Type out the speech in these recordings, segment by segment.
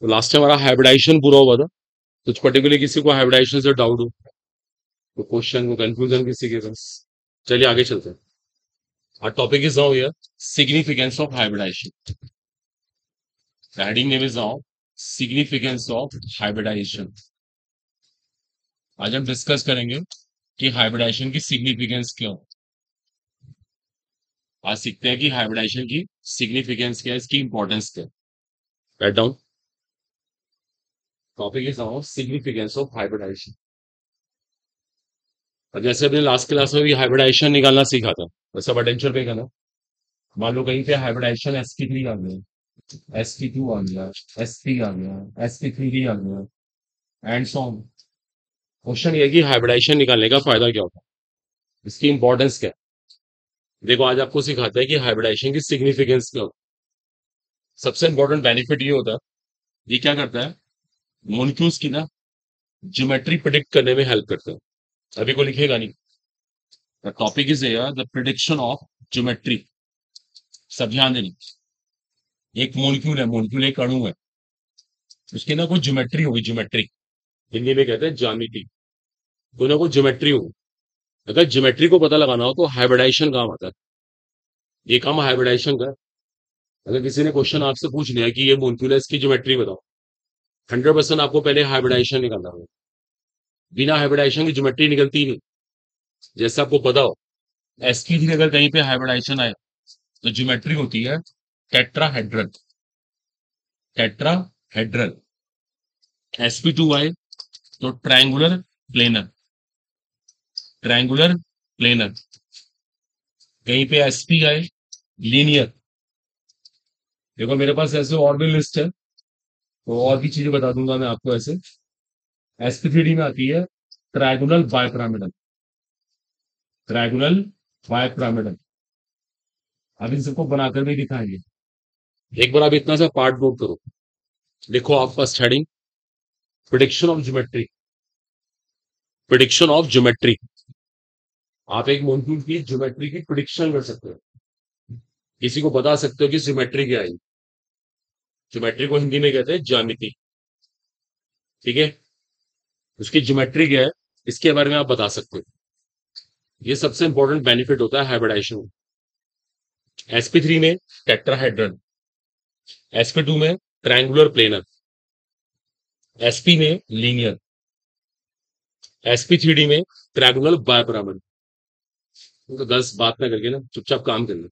तो last time हमारा hybridisation पूरा हुआ था। कुछ पर्टिकुलर किसी को हाइब्रिडाइजेशन से डाउट हो तो क्वेश्चन को कंफ्यूजन किसी के पास। चलिए आगे चलते हैं। Our topic is now here significance of hybridization. The heading name is now significance of hybridization. आज हम डिस्कस करेंगे कि हाइब्रिडाइजेशन की सिग्निफिकेंस क्या हो। आज सीखते हैं कि हाइब्रिडाइजेशन की सिग्निफिकेंस क्या है, इसकी इंपॉर्टेंस क्या है। Right down. Topic is now significance of hybridisation. और जैसे अपने लास्ट क्लास में भी हाइब्रिडाइजेशन निकालना सीखा था, वैसा पोटेंशियल पे करना। मान लो कहीं पे हाइब्रिडाइजेशन sp3 आ गया, sp2 आ गया, sp आ गया, sp3 आ गया एंड सो ऑन। क्वेश्चन ये है कि हाइब्रिडाइजेशन निकालने का फायदा क्या होता है, इसकी इंपॉर्टेंस क्या है। देखो आज आपको सिखाता है कि हाइब्रिडाइजेशन की सिग्निफिकेंस क्या होती है। सबसे इंपॉर्टेंट बेनिफिट ये होता है, ये क्या करता है, मॉलिक्यूल्स की ना ज्योमेट्री प्रिडिक्ट करने में हेल्प करता है। अभी को लिखेगा नहीं। The topic is the prediction of geometry. सब ध्यान देनी। एक मॉलिक्यूल है, मॉलिक्यूल एक अणु है, उसकी ना कोई ज्योमेट्री होगी, ज्योमेट्री हिंदी में कहते हैं ज्यामिति। कोई ना कोई ज्योमेट्री होगी। अगर ज्योमेट्री को पता लगाना हो तो हाइब्रिडाइजेशन काम आता है। ये काम हाइब्रिडाइजेशन का है। अगर किसी ने क्वेश्चन आपसे पूछ लिया कि ये मॉलिक्यूल है, इसकी ज्योमेट्री बताओ, 100% आपको पहले हाइब्रिडाइजेशन निकालना होगा। बिना हाइब्रिडाइजेशन की ज्योमेट्री निकलती ही नहीं। जैसे आपको पता हो sp3 अगर कहीं पे हाइब्रिडाइजेशन आए तो ज्योमेट्री होती है टेट्राहेड्रल। टेट्राहेड्रल। sp2 आए तो ट्रायंगुलर प्लेनर। Triangular planar. कहीं पे sp आए लीनियर। देखो मेरे पास ऐसे और भी लिस्ट है, तो और भी चीजें बता दूंगा मैं आपको। ऐसे sp3d में आती है ट्रायंगुलर बायपिरामिडल। Triangular bipyramidal. अब इन सबको बनाकर भी दिखाएंगे। एक बार आप इतना सा पार्ट नोट करो। लिखो आप first heading, prediction of geometry. Prediction of geometry. आप एक मॉलिक्यूल की ज्योमेट्री की प्रिडिक्शन कर सकते हो, किसी को बता सकते हो कि ज्योमेट्री क्या है। ज्योमेट्री को हिंदी में कहते हैं ज्यामिति। ठीक है, उसकी ज्योमेट्री क्या है, इसके बारे में आप बता सकते हो। ये सबसे इंपॉर्टेंट बेनिफिट होता है हाइब्रिडाइजेशन। sp3 में टेट्राहेड्रल, sp2 में ट्रायंगुलर प्लेनर, sp में लीनियर, sp3d में ट्रायंगुलर बायपिरामिड। तो 10 बात ना करके ना चुपचाप काम कर लो।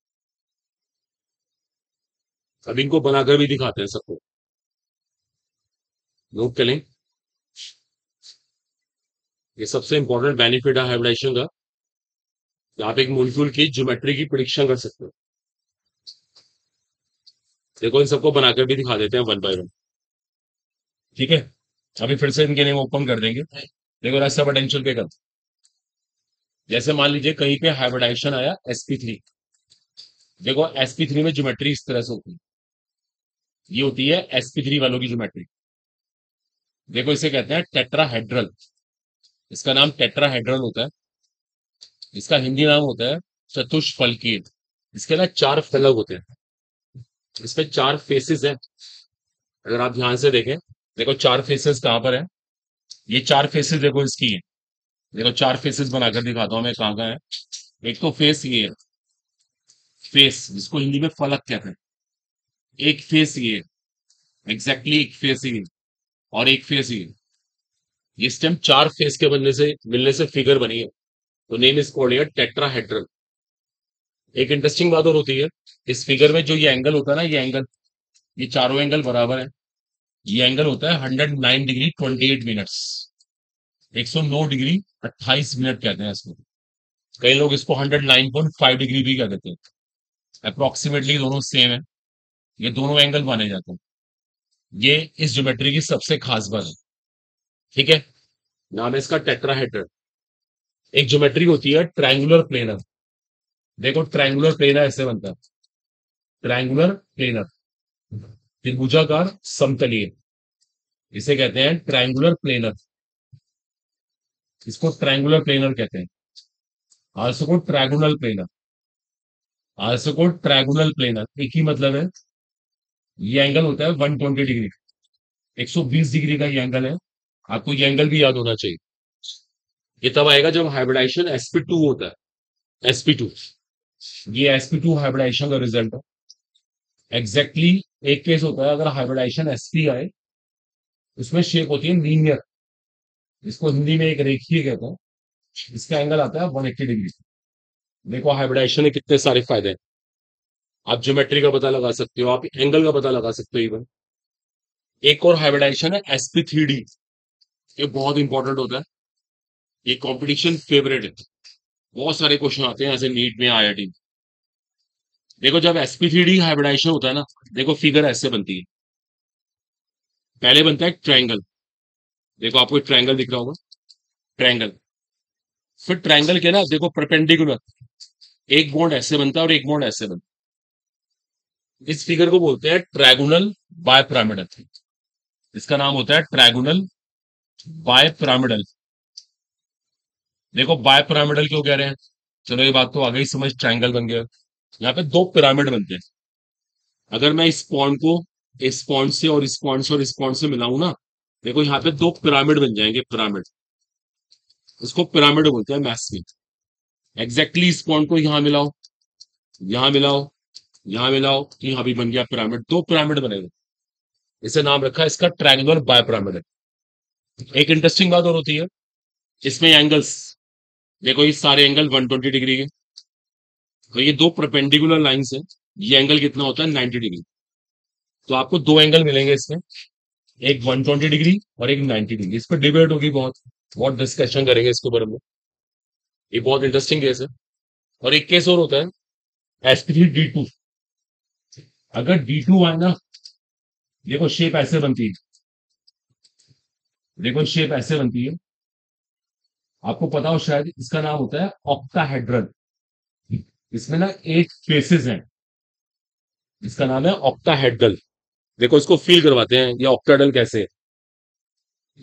अब इनको बनाकर भी दिखाते हैं सबको। नोट करें, ये सबसे इंपॉर्टेंट बेनिफिट है हाइब्रिडाइजेशन का। कि आप एक मॉलिक्यूल की ज्योमेट्री की प्रिडिक्शन कर सकते हो। देखो इन सबको बनाकर भी दिखा देते हैं वन बाय वन। ठीक है, अभी फिर से इनके नेम ओपन कर देंगे। देखो ऐसा पोटेंशियल पे कर। जैसे मान लीजिए कहीं पे हाइब्रिडाइजेशन आया sp3। देखो sp3 में ज्योमेट्री इस तरह से होती है। ये होती है sp3 वालों की ज्योमेट्री। देखो इसे कहते हैं टेट्राहेड्रल। इसका नाम टेट्राहेड्रल होता है। इसका हिंदी नाम होता है चतुष्फलकीय। इसके ना 4 फलक होते हैं। इसमें 4 फेसेस है। अगर आप ध्यान से देखें, देखो 4 फेसेस कहां पर है। ये 4 फेसेस देखो इसकी है। देखो 4 फेसेस बनाकर दिखाता हूं मैं कहां कहां है। एक तो फेस ये है, फेस जिसको हिंदी में फलक कहते हैं। एक फेस ये है, एग्जैक्टली एक फेस ये है। और एक फेस ये है। ये स्टेम 4 फेस के बनने से मिलने से फिगर बनी है, तो नेम इज कॉल्ड टेट्राहेड्रल। एक इंटरेस्टिंग बात और होती है, इस फिगर में जो ये एंगल होता है ना, ये एंगल, ये चारों एंगल बराबर है। ये एंगल होता है 109 डिग्री 28 मिनट्स। 109 डिग्री 28 मिनट कहते हैं इसको। कई लोग इसको 109.5 डिग्री भी कह देते हैं। अप्रोक्सीमेटली दोनों सेम है। ये दोनों एंगल माने जाते हैं। ये इस ज्योमेट्री की सबसे खास बात है। ठीक है, नाम है इसका टेट्राहेड्रल। एक ज्योमेट्री होती है ट्रायंगुलर प्लेनर। देखो ट्रायंगुलर प्लेनर ऐसे बनता है। ट्रायंगुलर प्लेनर, त्रिभुजाकार समतलीय, इसे कहते हैं ट्रायंगुलर प्लेनर। इसको ट्रायंगुलर प्लेनर कहते हैं। आल्सो को ट्रायगोनल प्लेनर। आल्सो को ट्रायगोनल प्लेनर एक ही मतलब है। ये एंगल होता है 120 डिग्री। 120 डिग्री का ये एंगल है। आपको ये एंगल भी याद होना चाहिए। ये तब आएगा जब हाइब्रिडाइजेशन sp2 होता है। sp2, ये sp2 हाइब्रिडाइजेशन का रिजल्ट है। एग्जैक्टली एक केस होता है अगर हाइब्रिडाइजेशन sp आए, उसमें शेप होती है लीनियर, इसको हिंदी में एक रेखीय कहते हैं। इसका एंगल आता है 180 डिग्री। देखो हाइब्रिडाइजेशन के कितने सारे फायदे हैं। आप ज्योमेट्री का पता लगा सकते हो, आप एंगल का पता लगा सकते हो इवन। एक और हाइब्रिडाइजेशन है sp3d, ये बहुत इंपॉर्टेंट होता है। ये कंपटीशन फेवरेट है, बहुत सारे क्वेश्चन आते हैं ऐसे नीट में, आईआईटी। देखो जब sp3d हाइब्रिडाइजेशन होता है ना, देखो फिगर ऐसे बनती है। पहले बनता है ट्रायंगल, देखो आपको ट्रायंगल दिख रहा होगा, ट्रायंगल। फिर ट्रायंगल के ना देखो परपेंडिकुलर एक बॉन्ड ऐसे बनता है और एक बॉन्ड ऐसे बनता है। इस फिगर को बोलते हैं ट्रायगोनल बायपिरामिडल। इसका नाम होता है ट्रायगोनल बायपिरामिडल। देखो बायपिरामिडल क्यों कह रहे हैं, चलो ये बात तो आ गई समझ, ट्रायंगल बन गया। यहाँ पे दो पिरामिड बनते हैं। अगर मैं इस पॉइंट को इस पॉइंट से और इस पॉइंट से और इस पॉइंट से मिलाऊं ना, देखो यहाँ पे दो पिरामिड बन जाएंगे, पिरामिड। इसको पिरामिड बोलते हैं मैथ्स में। एग्जैक्टली इस पॉइंट को यहाँ मिलाओ, यहाँ मिलाओ, यहाँ मिलाओ, तो यहाँ भी बन गया पिरामिड, दो पिरामिड बनेगा। इसे नाम रखा है इसका ट्रायंगुलर बायपिरामिड। एक इंटरेस्टिंग बात और होती है इसमें, एंगल्स। देखो ये सारे एंगल 120 डिग्री के, तो ये दो परपेंडिकुलर लाइंस है। ये एंगल कितना होता है 90 डिग्री। तो आपको दो एंगल मिलेंगे इसमें, एक 120 डिग्री और एक 90 डिग्री। इस पर डिबेट होगी, बहुत बहुत डिस्कशन करेंगे इसके बारे में। ये बहुत इंटरेस्टिंग केस है। और एक केस और होता है sp3d2। अगर d2 आए ना, देखो शेप ऐसे बनती है, देखो शेप ऐसे बनती है। आपको पता हो शायद, इसका नाम होता है ऑक्टाहेड्रल। इसमें ना 8 फेसेस हैं, इसका नाम है ऑक्टाहेड्रल। देखो इसको फील करवाते हैं ये ऑक्टाहेड्रल कैसे है।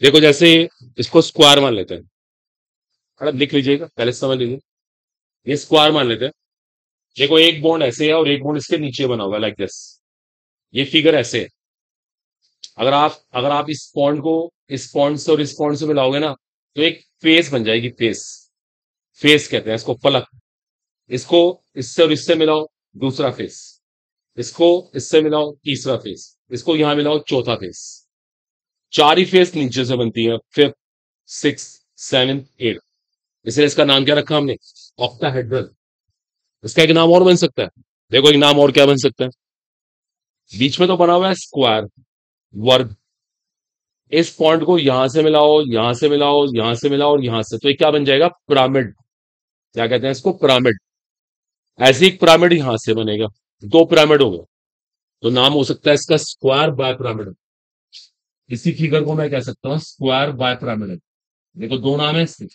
देखो जैसे इसको स्क्वायर मान लेते हैं, थोड़ा लिख लीजिएगा पहले समझ लीजिए। ये स्क्वायर मान लेते हैं। देखो एक बॉन्ड ऐसे है और एक बॉन्ड इसके नीचे बना हुआ है, लाइक दिस। ये फिगर ऐसे है। अगर आप इस पॉइंट को इस पॉइंट से और इस पॉइंट से मिलाओगे ना, तो एक फेस बन जाएगी, फेस। फेस कहते हैं इसको, फलक। इसको इससे और इससे मिलाओ, दूसरा फेस। इसको इससे मिलाओ, तीसरा फेस। इसको यहां मिलाओ, चौथा फेस। चार ही फेस नीचे से बनती है, फिफ्थ, सिक्स, सेवन, एट। इसलिए इसका नाम क्या रखा हमने, ऑक्टाहेड्रल। इसका एक नाम और बन सकता है, देखो एक नाम और क्या बन सकता है। बीच में तो बना हुआ है स्क्वायर, वर्ग। इस पॉइंट को यहां से मिलाओ, यहां से मिलाओ, यहां से मिलाओ और यहां से, तो ये क्या बन जाएगा, पिरामिड। क्या कहते हैं इसको, पिरामिड। ऐसे एक पिरामिड यहां से बनेगा, दो पिरामिड हो गए। तो नाम हो सकता है इसका स्क्वायर बाय पिरामिड। इसी फिगर को मैं कह सकता हूँ स्क्वायर बाय पिरामिड। देखो दो नाम है इसके,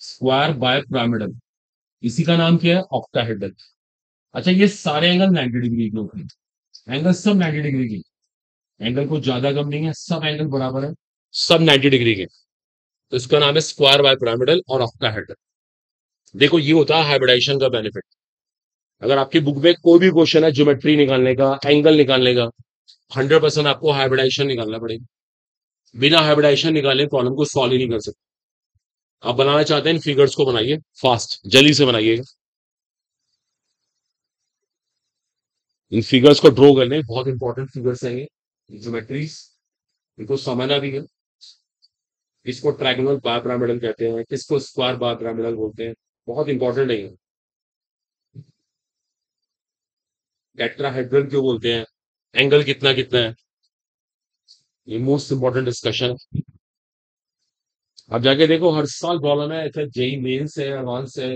स्क्वायर बाय पिरामिडल। इसी का नाम क्या है, ऑक्टाहेड्रल। अच्छा ये सारे एंगल 90 डिग्री के होते हैं, एंगल सब 90 डिग्री के। एंगल को ज्यादा कम नहीं है, सब एंगल बराबर है, सब 90 डिग्री के। तो इसका नाम है स्क्वायर बाय पिरामिडल और ऑक्टाहेड्रल। देखो ये होता है हाइब्रिडाइजेशन का बेनिफिट। अगर आपकी बुक में कोई भी क्वेश्चन है ज्योमेट्री निकालने का, एंगल निकालने का, 100% आपको हाइब्रिडाइजेशन निकालना पड़ेगा। बिना हाइब्रिडाइजेशन निकाले प्रॉब्लम को सॉल्व ही नहीं कर सकते। आप बनाना चाहते हैं इन फिगर्स को, बनाइए फास्ट, जल्दी से बनाइएगा। इन फिगर्स को ड्रॉ करने, बहुत इंपॉर्टेंट फिगर्स हैं ये, ज्योमेट्रीज। इनको समझना भी है। किसको ट्रायंगुलर बायपिरामिडल कहते हैं, किसको स्क्वायर बायपिरामिडल बोलते हैं, बहुत इंपॉर्टेंट है ये। टेट्राहेड्रल क्यों बोलते हैं, एंगल कितना कितना है, ये मोस्ट इंपॉर्टेंट डिस्कशन है। अब जाके देखो हर साल प्रॉब्लम है, चाहे जेई मेन्स है, एडवांस है।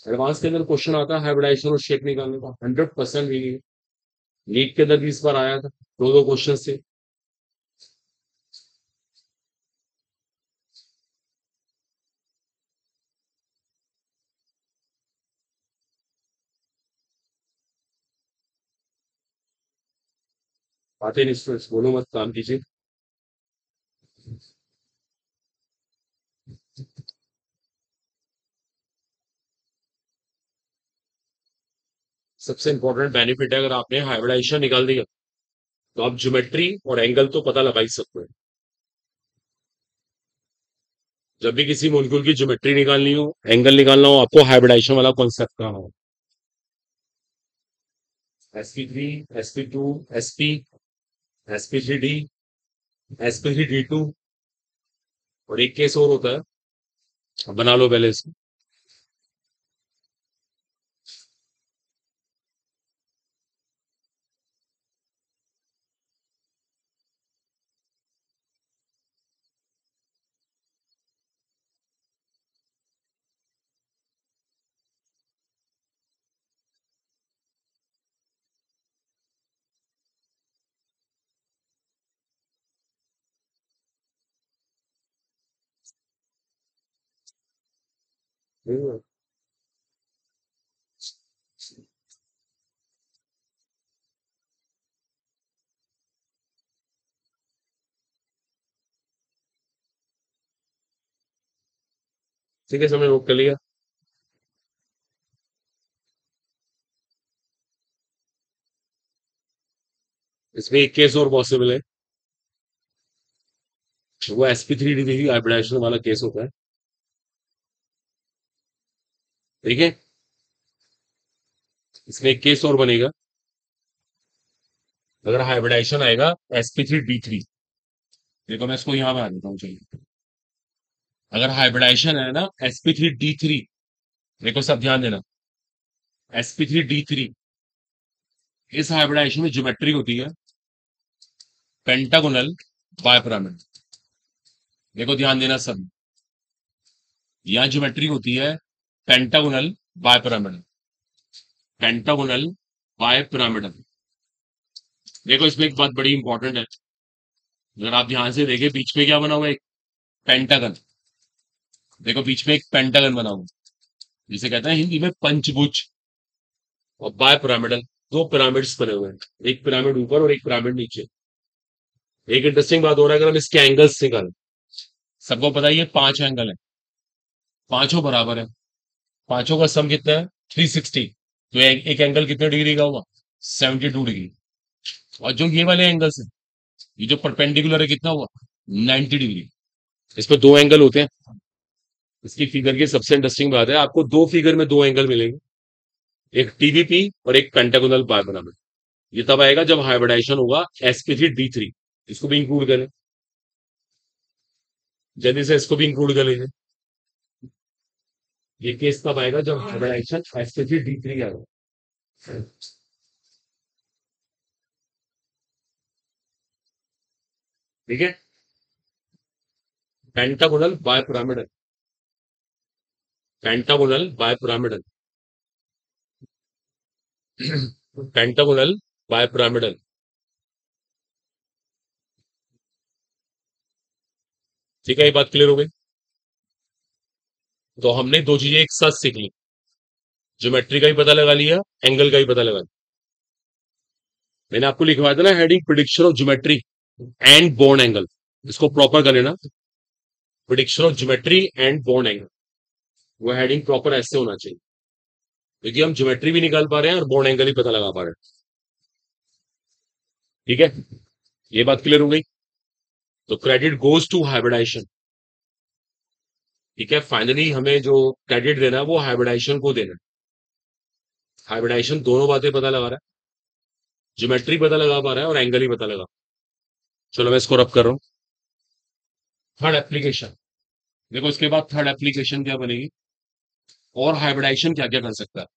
एडवांस के अंदर क्वेश्चन आता है हाइब्रिडाइजेशन और शेप निकालने का, 100% भी नहीं। नीट के अंदर भी इस बार आया था, दो दो क्वेश्चन से। आते नहीं, स्टूडेंट्स बोलो मत, काम कीजिए। सबसे इंपॉर्टेंट बेनिफिट है, अगर आपने हाइब्रिडाइजेशन निकाल दिया, तो आप ज्योमेट्री और एंगल तो पता लगा ही सकते हैं। जब भी किसी मॉलिक्यूल की ज्योमेट्री निकालनी हो, एंगल निकालना हो, आपको हाइब्रिडाइजेशन वाला कॉन्सेप्ट करना हो। sp3, sp2, sp, sp3d, sp3d2, और एक केस और होता है, बना लो पहले इसको। हम्म, ठीक है, समय नोट कर लिया। इसमें एक केस और पॉसिबल है, वो sp3d की हाइब्रिडाइजेशन वाला केस होता है। ठीक है, इसमें एक केस और बनेगा, अगर हाइब्रिडाइजेशन आएगा sp3d3। देखो मैं इसको यहां बना देता हूँ, चलिए। अगर हाइब्रिडाइजेशन है ना sp3d3, देखो सब ध्यान देना, sp3d3, इस हाइब्रिडाइजेशन में ज्योमेट्री होती है पेंटागोनल बायपिरामिड। देखो ध्यान देना सब, यहाँ ज्योमेट्री होती है पेंटागोनल बायपिरामिड, पेंटागोनल बायपिरामिड। देखो इसमें एक बात बड़ी इंपॉर्टेंट है, अगर आप ध्यान से देखें, बीच में क्या बना हुआ है, एक पेंटागन। देखो बीच में एक पेंटागन बना हुआ है, जिसे कहते हैं हिंदी में पंचभुज। और बाय पिरामिडल, दो पिरामिड्स बने हुए हैं, एक पिरामिड ऊपर और एक पिरामिड नीचे। एक इंटरेस्टिंग बात हो रहा है, अगर हम इसके एंगल्स निकालें, सबको पता है ये 5 एंगल है, पांचों बराबर है, पांचों का सम कितना है 360। तो एक एंगल कितने डिग्री का हुआ, 72 डिग्री। और जो ये वाले एंगल्स है, ये जो परपेंडिकुलर है, कितना हुआ 90 डिग्री। इसमें दो एंगल होते हैं। इसकी फिगर की सबसे इंटरेस्टिंग बात है, आपको दो फिगर में दो एंगल मिलेंगे, एक टीवीपी और एक पेंटागोनल बायपिरामिड। ये तब आएगा जब हाइब्रिडाइजेशन होगा sp3d3। इसको भी इंक्लूड करें, जल्दी से इसको भी इंक्लूड कर लीजिए। ये केस तब आएगा जब हाइब्रिडाइजेशन sp3d3 आएगा। ठीक है, pentagonal bipyramidal, pentagonal bipyramidal, pentagonal bipyramidal. ठीक है, ये बात क्लियर हो गई। तो हमने दो चीजें एक साथ सीख ली, ज्योमेट्री का ही पता लगा लिया, एंगल का ही पता लगा लिया। मैंने आपको लिखवाया था ना heading, prediction of geometry and बोर्न एंगल। इसको प्रॉपर कर लेना, प्रिडिक्शन ऑफ ज्योमेट्री एंड बोर्न एंगल। वो हेडिंग प्रॉपर ऐसे होना चाहिए, क्योंकि हम ज्योमेट्री भी निकाल पा रहे हैं और बोर्न एंगल ही पता लगा पा रहे हैं। ठीक है, ये बात क्लियर हो गई। तो क्रेडिट गोज टू हाइब्रिडाइजेशन। ठीक है, फाइनली हमें जो क्रेडिट देना है वो हाइब्रिडाइजेशन को देना है। हाइब्रिडाइजेशन दोनों बातें पता लगा रहा है, ज्योमेट्री पता लगा पा रहा है और एंगल ही पता लगा। चलो मैं इसको रब कर रहा हूँ। थर्ड एप्लीकेशन, देखो इसके बाद थर्ड एप्लीकेशन क्या बनेगी, और हाइब्रिडाइजेशन क्या क्या कर सकता है।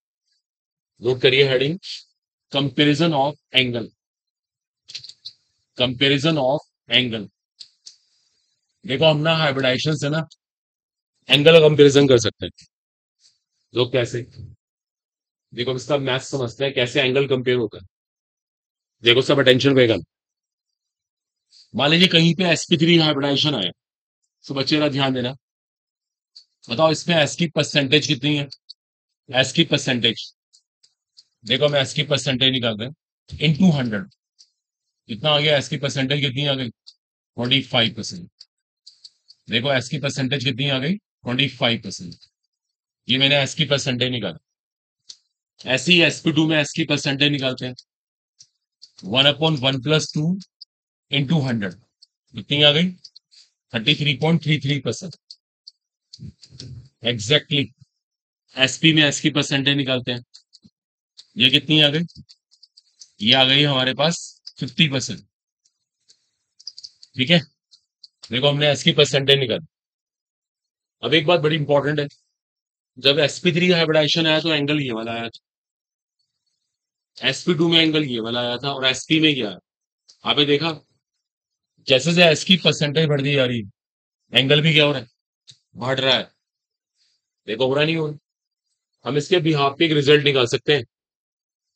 नोट करिए heading, comparison of angle, comparison of angle. देखो हम ना हाइब्रिडाइजेशन से ना एंगल कंपेरिजन कर सकते हैं। जो कैसे, देखो इसका मैथ समझते हैं कैसे एंगल कंपेयर होता है। देखो सब अटेंशन पे गन, मान लीजिए कहीं पे sp3 हाइब्रिडाइजेशन आया, तो बच्चे का ध्यान देना, बताओ इसमें एस की परसेंटेज कितनी है। एस की परसेंटेज, देखो मैं एस की परसेंटेज निकाल रहे हैं इन 200, कितना आ गया, एस की परसेंटेज कितनी आ गई 45%। देखो एस की परसेंटेज कितनी आ गई 25%। ये मैंने एस की परसेंटेज निकाला। ऐसे ही sp2 में एस की परसेंटेज निकालते हैं, 1/1 + 2 इंटू 100 कितनी आ गई? 33.33%। एग्जैक्टली। एसपी में एस की परसेंटेज निकालते हैं। ये कितनी आ गई? ये आ गई हमारे पास 50%। ठीक है, देखो हमने एस की परसेंटेज निकाली। अब एक बात बड़ी इंपॉर्टेंट है, जब sp3 हाइब्रिडाइजेशन आया तो एंगल ये वाला आया था, sp2 में एंगल ये वाला आया था, और sp में क्या है? आपने देखा जैसे जैसे एस की परसेंटेज बढ़ती जा रही है, एंगल भी क्या हो रहा है? बढ़ रहा है। देखो हो रहा नहीं हो रहा? हम इसके बिहाफ पे एक रिजल्ट निकाल सकते हैं,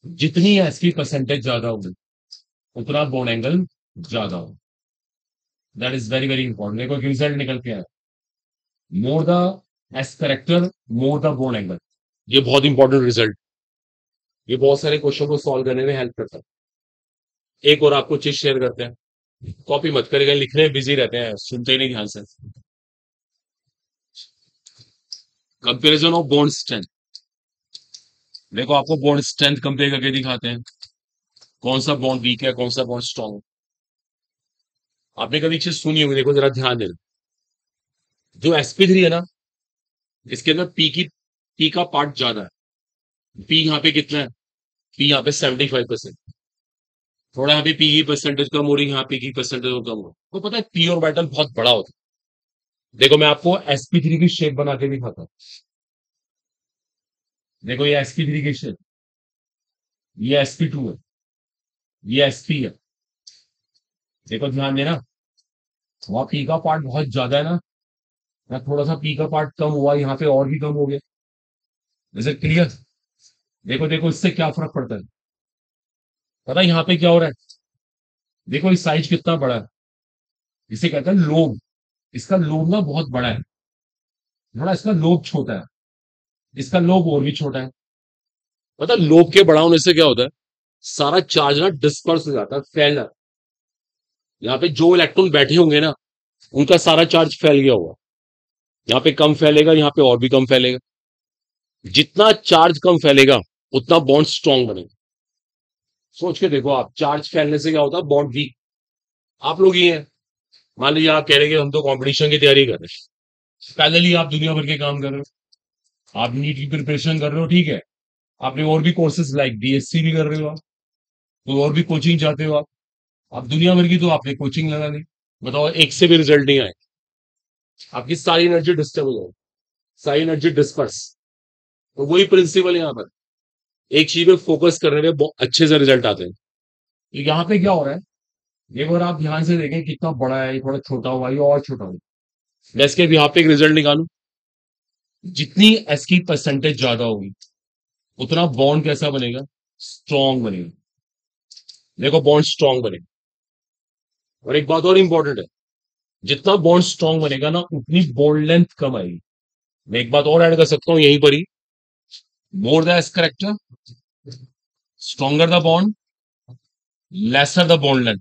जितनी एस की परसेंटेज ज्यादा होगी उतना बोन एंगल ज्यादा होगा। That is very very important. देखो एक रिजल्ट निकल के आया, मोर the S character more the bone angle. ये बहुत इंपॉर्टेंट रिजल्ट, ये बहुत सारे क्वेश्चन को सॉल्व करने में हेल्प करता है। एक और आपको चीज शेयर करते हैं, कॉपी मत करेगा, लिखने में बिजी रहते हैं, सुनते ही नहीं ध्यान से। Comparison of bond strength. देखो आपको बॉन्ड स्ट्रेंथ कंपेयर करके दिखाते हैं, कौन सा बॉन्ड वीक है, कौन सा बॉन्ड स्ट्रॉन्ग है। आपने कभी चीज सुनी होगी, देखो जरा ध्यान देना। जो sp3 है ना, इसके अंदर पी का पार्ट ज्यादा है। पी यहाँ पे कितना है? पी यहाँ पे 75%। थोड़ा यहाँ पे पी की परसेंटेज कम हो रही है, यहाँ पी की परसेंटेज कम हो रही है। तो पता है पी और मेटल बहुत बड़ा होता है। देखो मैं आपको sp3 की शेप बना के दिखाता हूँ। देखो ये sp3 की शेप, ये sp2 है, ये sp है। देखो ध्यान देना, वहां पी का पार्ट बहुत ज्यादा है ना, यहाँ थोड़ा सा पी का पार्ट कम हुआ, यहाँ पे और भी कम हो गया। जैसे क्लियर? देखो देखो इससे क्या फर्क पड़ता है, पता है यहाँ पे क्या हो रहा है? देखो इस साइज कितना बड़ा है, इसे कहते हैं लोब। इसका लोब ना बहुत बड़ा है, थोड़ा इसका लोब छोटा है, इसका लोब और भी छोटा है। पता है लोब के बड़ा होने से क्या होता है? सारा चार्ज ना डिस्पर्स हो जाता है, फैल जाता है। यहाँ पे जो इलेक्ट्रॉन बैठे होंगे ना, उनका सारा चार्ज फैल गया होगा। यहाँ पे कम फैलेगा, यहाँ पे और भी कम फैलेगा। जितना चार्ज कम फैलेगा उतना बॉन्ड स्ट्रांग बनेगा। सोच के देखो आप, चार्ज फैलने से क्या होता है? Bond weak. आप लोग ये हैं, मान लीजिए आप कह रहे हैं कि हम तो कंपटीशन की तैयारी कर रहे हैं, पैरेलली आप दुनिया भर के काम कर रहे हो, आप नीट की प्रिपरेशन कर रहे हो, ठीक है, आपने और भी कोर्सेज लाइक डीएससी भी कर रहे हो आप, तो और भी कोचिंग चाहते हो आप दुनिया भर की तो आपने कोचिंग लगा दी, बताओ एक से भी रिजल्ट नहीं आए, आपकी सारी एनर्जी डिस्टर्ब हो जाएगी, सारी एनर्जी डिस्पर्स। तो वही प्रिंसिपल यहाँ पर, एक चीज पे फोकस करने में बहुत अच्छे से रिजल्ट आते हैं। तो यहाँ पे क्या हो रहा है, ये अगर आप ध्यान से देखें कितना बड़ा है, ये थोड़ा छोटा हुआ, ये और छोटा हुआ। मैं इसके यहाँ पे एक रिजल्ट निकालू, जितनी एस की परसेंटेज ज्यादा होगी उतना बॉन्ड कैसा बनेगा? स्ट्रॉन्ग बनेगा। देखो बॉन्ड स्ट्रॉन्ग बनेगा। और एक बात और इंपॉर्टेंट है, जितना बॉन्ड स्ट्रॉन्ग बनेगा ना, उतनी बॉन्ड लेंथ कम आएगी। मैं एक बात और ऐड कर सकता हूँ यहीं पर ही, more the S character stronger the bond lesser the bond length,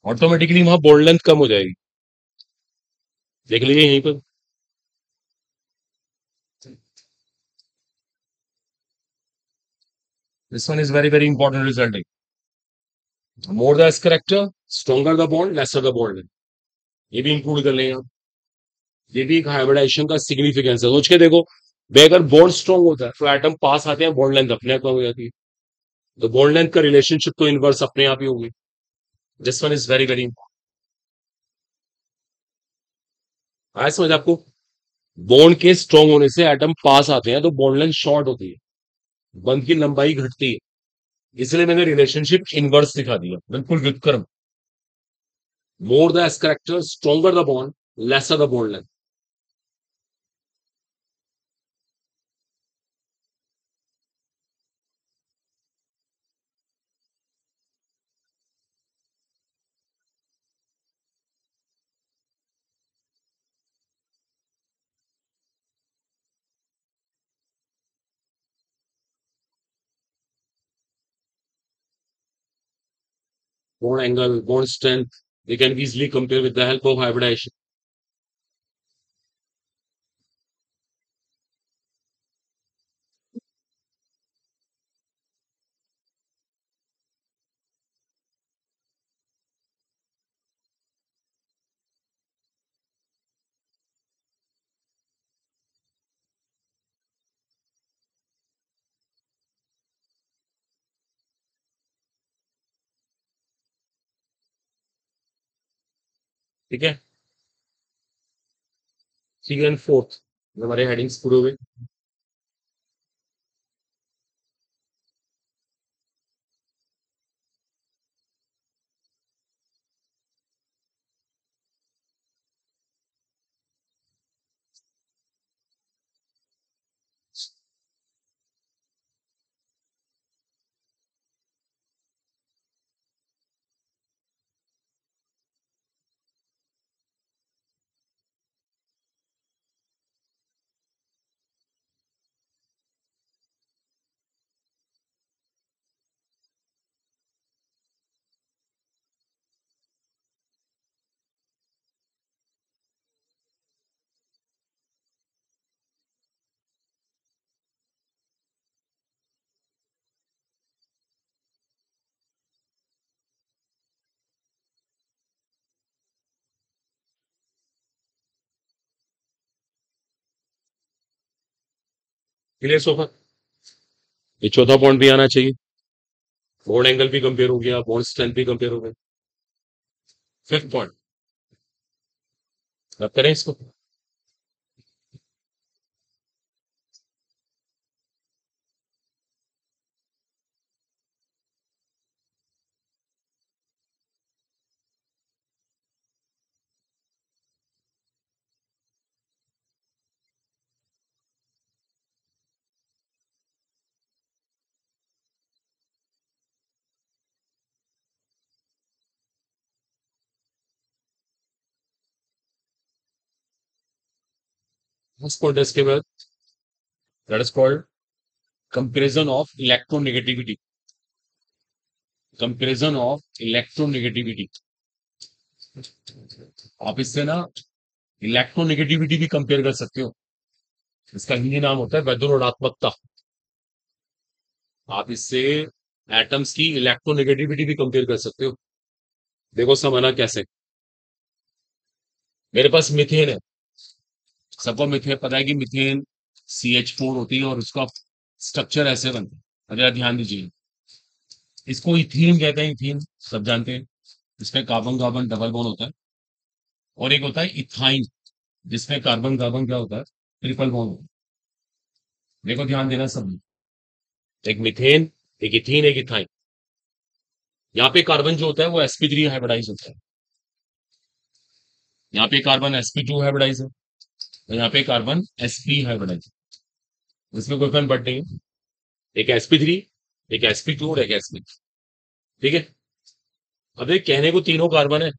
automatically वहां बॉन्ड लेंथ कम हो जाएगी। देख लीजिए यहीं पर, this one is very very important result. More the S character stronger the bond lesser the bond length, ये भी इंक्लूड कर लेंगे आप। ये भी एक हाइब्रिडाइजेशन का सिग्निफिकेंस है, सोच के देखो। भाई अगर बॉन्ड स्ट्रॉन्ग होता है तो एटम पास आते हैं, बॉन्ड लेंथ अपने आप कम हो जाती है। तो बॉन्ड लेंथ का रिलेशनशिप तो इनवर्स अपने आप ही होगी। This one is very very important. आया समझ आपको? बॉन्ड के स्ट्रॉन्ग होने से एटम पास आते हैं तो बॉन्ड लेंथ शॉर्ट होती है, बंध की लंबाई घटती है। इसलिए मैंने रिलेशनशिप इनवर्स दिखा दिया, बिल्कुल व्युत्क्रम। मोर the S character stronger the bond lesser the bond length. Bond angle, bond strength, they can easily compare with the help of hybridization. ठीक है, सेकंड फोर्थ हमारे हेडिंग्स पूरे हुए। Clear sofa? ये चौथा पॉइंट भी आना चाहिए। बॉन्ड एंगल भी कंपेयर हो गया, बॉन्ड स्ट्रेंथ भी कंपेयर हो गया। फिफ्थ पॉइंट, अब करें इसको। फर्स्ट पॉइंट है इसके बाद, that is called comparison of electronegativity. Comparison of electronegativity. आप इससे ना इलेक्ट्रोनेगेटिविटी भी कंपेयर कर सकते हो। इसका हिंदी नाम होता है वैद्युत। आप इससे एटम्स की इलेक्ट्रोनेगेटिविटी भी कंपेयर कर सकते हो। देखो समझना कैसे। मेरे पास मीथेन है, सबको मीथेन पता है कि मीथेन CH4 होती है और उसका स्ट्रक्चर ऐसे बनता है। अगर ध्यान दीजिए, इसको इथीन कहते हैं, इथीन सब जानते हैं। इसमें कार्बन कार्बन डबल बॉन्ड होता है। और एक होता है इथाइन, जिसमें कार्बन कार्बन क्या होता है, ट्रिपल बॉन्ड होता है। देखो ध्यान देना सब, एक मीथेन, एक इथीन, एक इथाइन। यहाँ पे कार्बन जो होता है वो sp3 हाइब्रिडाइज होता है। यहाँ पे कार्बन sp2 हाइब्रिडाइज है, और यहाँ पे कार्बन sp हाइब्रिडाइज है। इसमें कोई फर्क नहीं है। एक sp3, एक sp2 और एक sp। ठीक है। अब ये कहने को तीनों कार्बन है,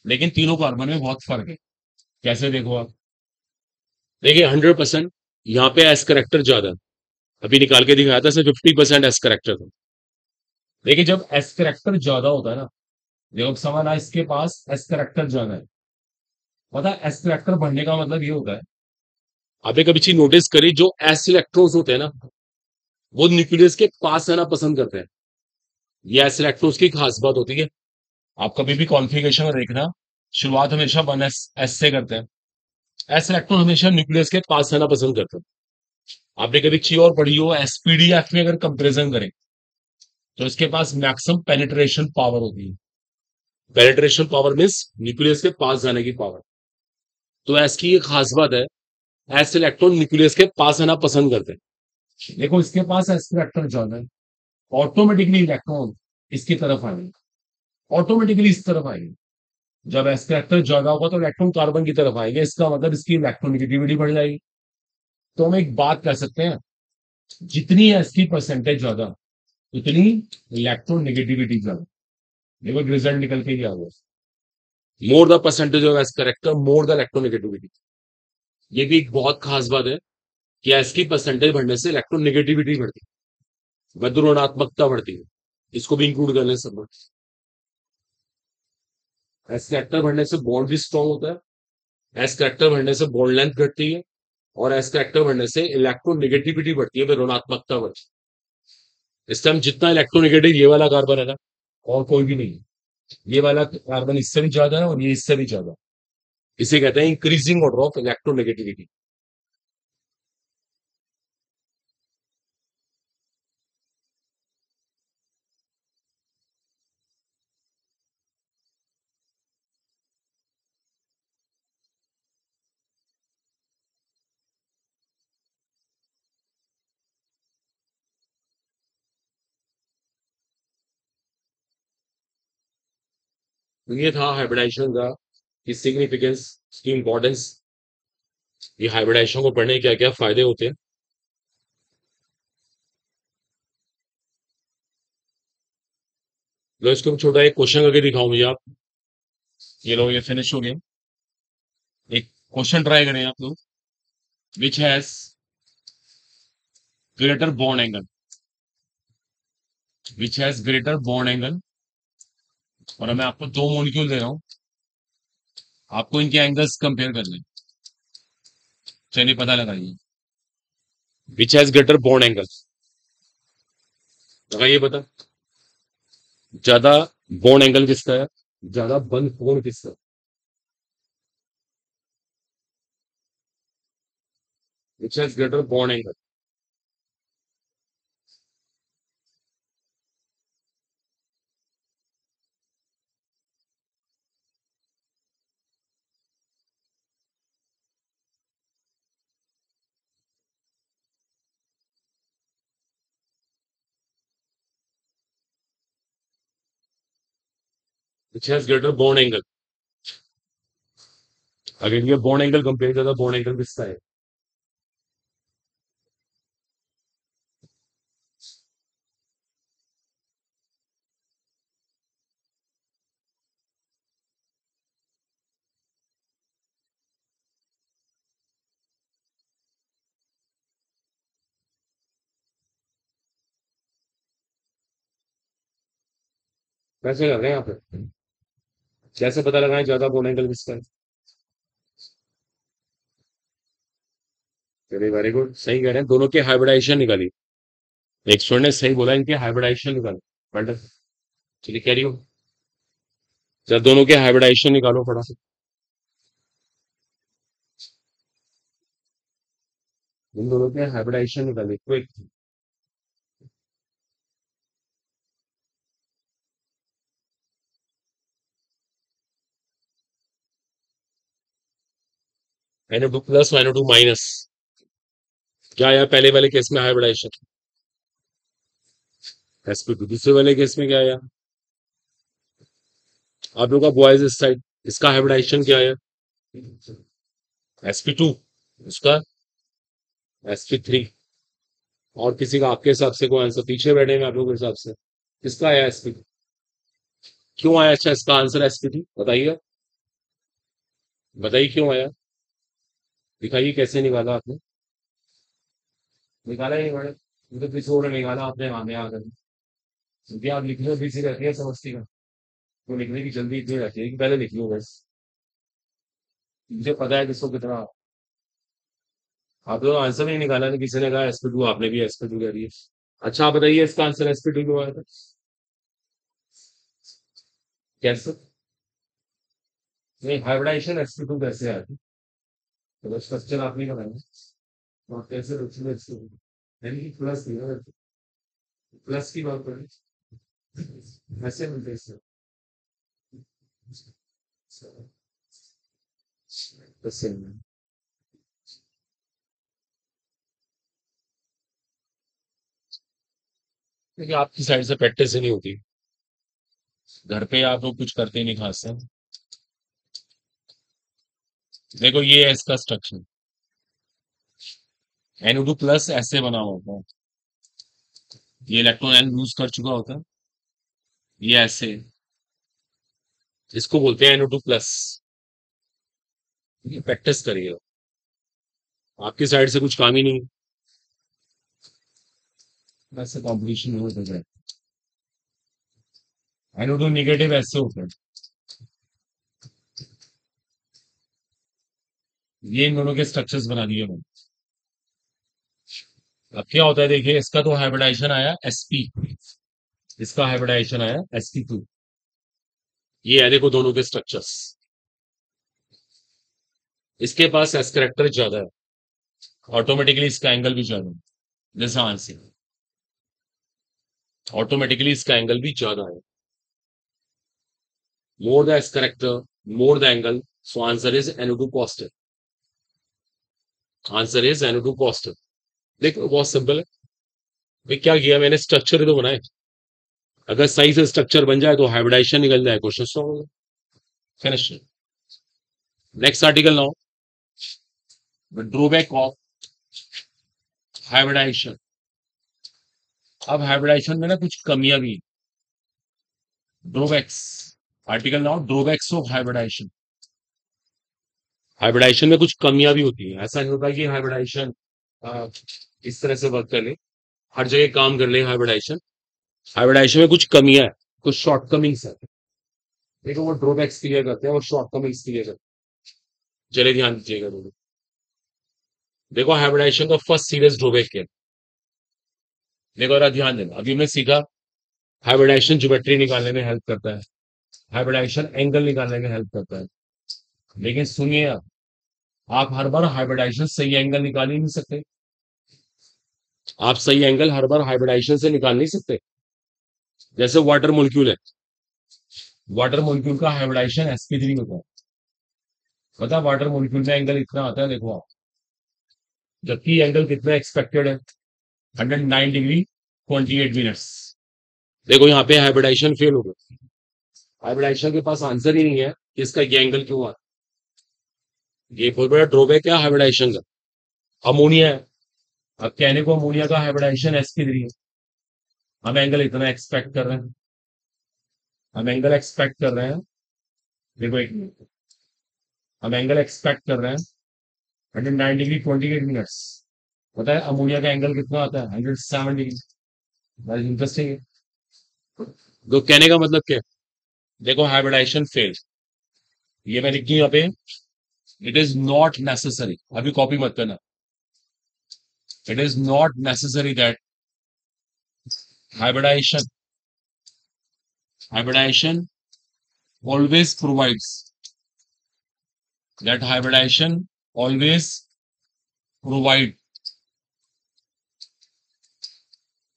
लेकिन तीनों कार्बन में बहुत फर्क है। कैसे देखो आप, देखिए 100% यहाँ पे एस करेक्टर ज्यादा है। अभी निकाल के दिखाया था, सिर्फ 50% एस करेक्टर था। देखिए जब एस करेक्टर ज्यादा होता है ना, देखो सवाल है, इसके पास एस करेक्टर ज्यादा है। पता है एस करेक्टर बढ़ने का मतलब ये होता है, आपने कभी चीज नोटिस करी, जो एस इलेक्ट्रॉन्स होते हैं ना, वो न्यूक्लियस के पास आना पसंद करते हैं। ये एस इलेक्ट्रॉन्स की खास बात होती है। आप कभी भी कॉन्फ़िगरेशन में देखना, शुरुआत हमेशा 1s से करते हैं। एस इलेक्ट्रॉन हमेशा न्यूक्लियस के पास आना पसंद करते हैं। आपने कभी चीज और पढ़ी हो, एसपीडीएफ में अगर कंपैरिजन करें, तो इसके पास मैक्सिमम पेनिट्रेशन पावर होती है। पेनिट्रेशन पावर मीन्स न्यूक्लियस के पास जाने की पावर। तो एस की ये खास बात है, एस इलेक्ट्रॉन न्यूक्लियस के पास आना पसंद करते हैं। देखो इसके पास एस इलेक्ट्रॉन ज्यादा है, ऑटोमेटिकली इलेक्ट्रॉन इसकी तरफ आएंगे, ऑटोमेटिकली इस तरफ आएंगे। जब एस करेक्टर ज्यादा होगा तो इलेक्ट्रॉन कार्बन की तरफ आएंगे, इसका मतलब इसकी इलेक्ट्रोनेगेटिविटी बढ़ जाएगी। तो हम एक बात कह सकते हैं, जितनी एस की परसेंटेज ज्यादा, उतनी इलेक्ट्रोनेगेटिविटी ज्यादा। देखो रिजल्ट निकल के ही आ गया, more the percentage of S character more the electronegativity. ये भी एक बहुत खास बात है कि एस की परसेंटेज बढ़ने से इलेक्ट्रोनेगेटिविटी बढ़ती है, वैद्युत बढ़ती है। इसको भी इंक्लूड कर लें सब। एस करेक्टर बढ़ने से बॉन्ड भी स्ट्रॉन्ग होता है, एस करेक्टर बढ़ने से बॉन्ड लेंथ घटती है, और एस करेक्टर बढ़ने से इलेक्ट्रोनेगेटिविटी बढ़ती है, ऋणात्मकता बढ़ती है। इस टाइम जितना इलेक्ट्रोनेगेटिव ये वाला कार्बन है ना, और कोई भी नहीं है। ये वाला कार्बन इससे भी ज्यादा है और ये इससे भी ज्यादा। इसे कहते हैं इंक्रीजिंग ऑर्डर ऑफ इलेक्ट्रोनेगेटिविटी। तो ये था हाइब्रिडाइजेशन का, की सिग्निफिकेंस, की इंपॉर्टेंस, ये हाइब्रिडाइजेशन को पढ़ने के क्या क्या फायदे होते हैं। लो इसको छोटा एक क्वेश्चन करके दिखाओ मुझे आप। ये लो, ये फिनिश हो गया। एक क्वेश्चन ट्राई करें आप लोग। Which has greater bond angle, which has greater bond angle, और मैं आपको दो मॉलिक्यूल दे रहा हूं, आपको इनके एंगल्स कंपेयर करने। चलिए पता लगाइए। Which has greater bond angle, लगाइए पता। ज्यादा बॉन्ड एंगल किसका है, ज्यादा बंद कोण किसका। Which has greater bond angle, which has greater bond angle. अगर ये बॉन्ड एंगल कंपेयर ज्यादा बॉन्ड एंगल किसका है। कैसे कर रहे हैं यहाँ पे, कैसे पता लगाएं ज्यादा बॉन्ड एंगल किसका है। चलिए वेरी गुड, सही कह रहे हैं, दोनों की हाइब्रिडाइजेशन निकाली। एक स्टूडेंट ने सही बोला, इनकी हाइब्रिडाइजेशन निकालो। बेटर। चलिए कैरी हो, जब दोनों के हाइब्रिडाइजेशन निकालो फटाफट। इन दोनों के हाइब्रिडाइजेशन निकालिए quick. NO2 plus NO2 minus, क्या आया पहले वाले केस में हाइब्रिडाइजेशन। sp2 दूसरे वाले केस में क्या आया। आप लोग का बॉयज इस साइड, इसका हाइब्रिडाइजेशन क्या आया। sp2, उसका sp3। और किसी का आपके हिसाब से कोई आंसर, पीछे बैठे हैं आप लोगों के हिसाब से, किसका आया sp2, क्यों आया। अच्छा इसका आंसर sp2 बताइए, बताइए क्यों आया, दिखाइए कैसे निकाला आपने। निकाला ही नहीं मैडम, तो किसी और ने निकाला आपने आने आकर, क्योंकि आप लिखने में बिजी रहती है समझती का, तो लिखने की जल्दी इतनी रहती है कि पहले लिख लो बस, मुझे पता है किसको कितना। आप लोग आंसर नहीं निकाला ना, किसी ने कहा sp2, आपने भी sp2 कह दिया। अच्छा आप बताइए इसका आंसर sp2 क्यों आया था, कैसे। नहीं हाइब्रिडाइजेशन sp2 कैसे आया था, तो स्ट्रक्चर आपने बनाया, और कैसे रुचि में यानी कि प्लस दिया, प्लस की बात करें ऐसे मिलते हैं इससे। इससे देखिए आपकी साइड से प्रैक्टिस ही नहीं होती, घर पे आप लोग कुछ करते ही नहीं खास से। देखो ये है इसका स्ट्रक्चर, NO2 प्लस ऐसे बना होता है, ये इलेक्ट्रॉन एन लूज कर चुका होता है, ये ऐसे, इसको बोलते हैं NO2 प्लस। ये प्रैक्टिस करिए, आपकी साइड से कुछ काम ही नहीं, वैसे कॉम्पिटिशन हो जाए। NO2 निगेटिव ऐसे होते हैं, ये इन दोनों के स्ट्रक्चर्स बना दिए मैंने। अब क्या होता है देखिए, इसका तो हाइब्रिडाइजेशन आया sp, इसका हाइब्रिडाइजेशन आया sp2, ये है देखो दोनों के स्ट्रक्चर्स, इसके पास s करेक्टर ज्यादा है, ऑटोमेटिकली इसका एंगल भी ज्यादा है, जैसा आंसर, ऑटोमेटिकली इसका एंगल भी ज्यादा है, more the s character, more the angle, so answer is NO2 positive, answer is NO2 positive। देखो बहुत सिंपल है भाई, क्या किया मैंने, स्ट्रक्चर ही तो बनाए, अगर सही से स्ट्रक्चर बन जाए तो हाइब्रिडाइजेशन निकल जाए, क्वेश्चन सॉल्व हो गया। Finish. Next article now, the drawback of hybridisation. अब हाइब्रिडाइजेशन में ना कुछ कमियां भी, drawbacks. Article now, drawbacks of hybridisation. Hybridisation में कुछ कमियां भी होती है। ऐसा नहीं होता कि हाइब्रिडाइजेशन इस तरह से वर्क कर ले, हर जगह काम कर ले हाइब्रिडाइजेशन। हाइब्रिडाइजेशन में कुछ कमियां है, कुछ शॉर्टकमिंग्स है। देखो वो ड्रॉबैक्स क्लियर करते हैं और शॉर्टकमिंग्स क्लियर करते हैं। चलिए ध्यान दीजिएगा दोनों। देखो हाइब्रिडाइजेशन का फर्स्ट सीरियस ड्रॉबैक क्या है। देखो जरा ध्यान देना, अभी हमने सीखा हाइब्रिडाइजेशन ज्योमेट्री निकालने में हेल्प करता है, हाइब्रिडाइजेशन एंगल निकालने में हेल्प करता है। लेकिन सुनिए, आप हर बार हाइब्रिडाइजेशन सही एंगल निकाल ही नहीं सकते। आप सही एंगल हर बार हाइब्रिडाइजेशन से निकाल नहीं सकते। जैसे वाटर मोलिक्यूल है, वाटर मोलिक्यूल का हाइब्रिडाइजेशन sp3 होता है। पता वाटर मोलिक्यूल में एंगल इतना आता है, देखो आप, जबकि एंगल कितना एक्सपेक्टेड है, 109 डिग्री 28 मिनट्स। देखो यहाँ पे हाइब्रिडाइजेशन फेल हो गया। हाइब्रिडाइजेशन के पास आंसर ही नहीं है कि इसका ये एंगल क्यों आ। ये बहुत बड़ा ड्रॉबैक है हाइब्रिडाइजेशन का। अमोनिया है, अब कहने को अमोनिया का हाइब्रिडाइजेशन sp3 है, हम एंगल इतना एक्सपेक्ट कर रहे हैं, हम एंगल एक्सपेक्ट कर रहे हैं। देखो एक मिनट, हम एंगल एक्सपेक्ट कर रहे हैं 109 डिग्री 28 मिनट्स। पता है अमोनिया का एंगल कितना आता है, 107 डिग्री। इंटरेस्टिंग है। तो कहने का मतलब क्या है? देखो हाइब्रिडाइजेशन फेल, ये मैं लिख दूं यहाँ पे, इट इज नॉट नेसेसरी, अभी कॉपी मत करना। It is not necessary that hybridization hybridization always provides, that hybridization always provide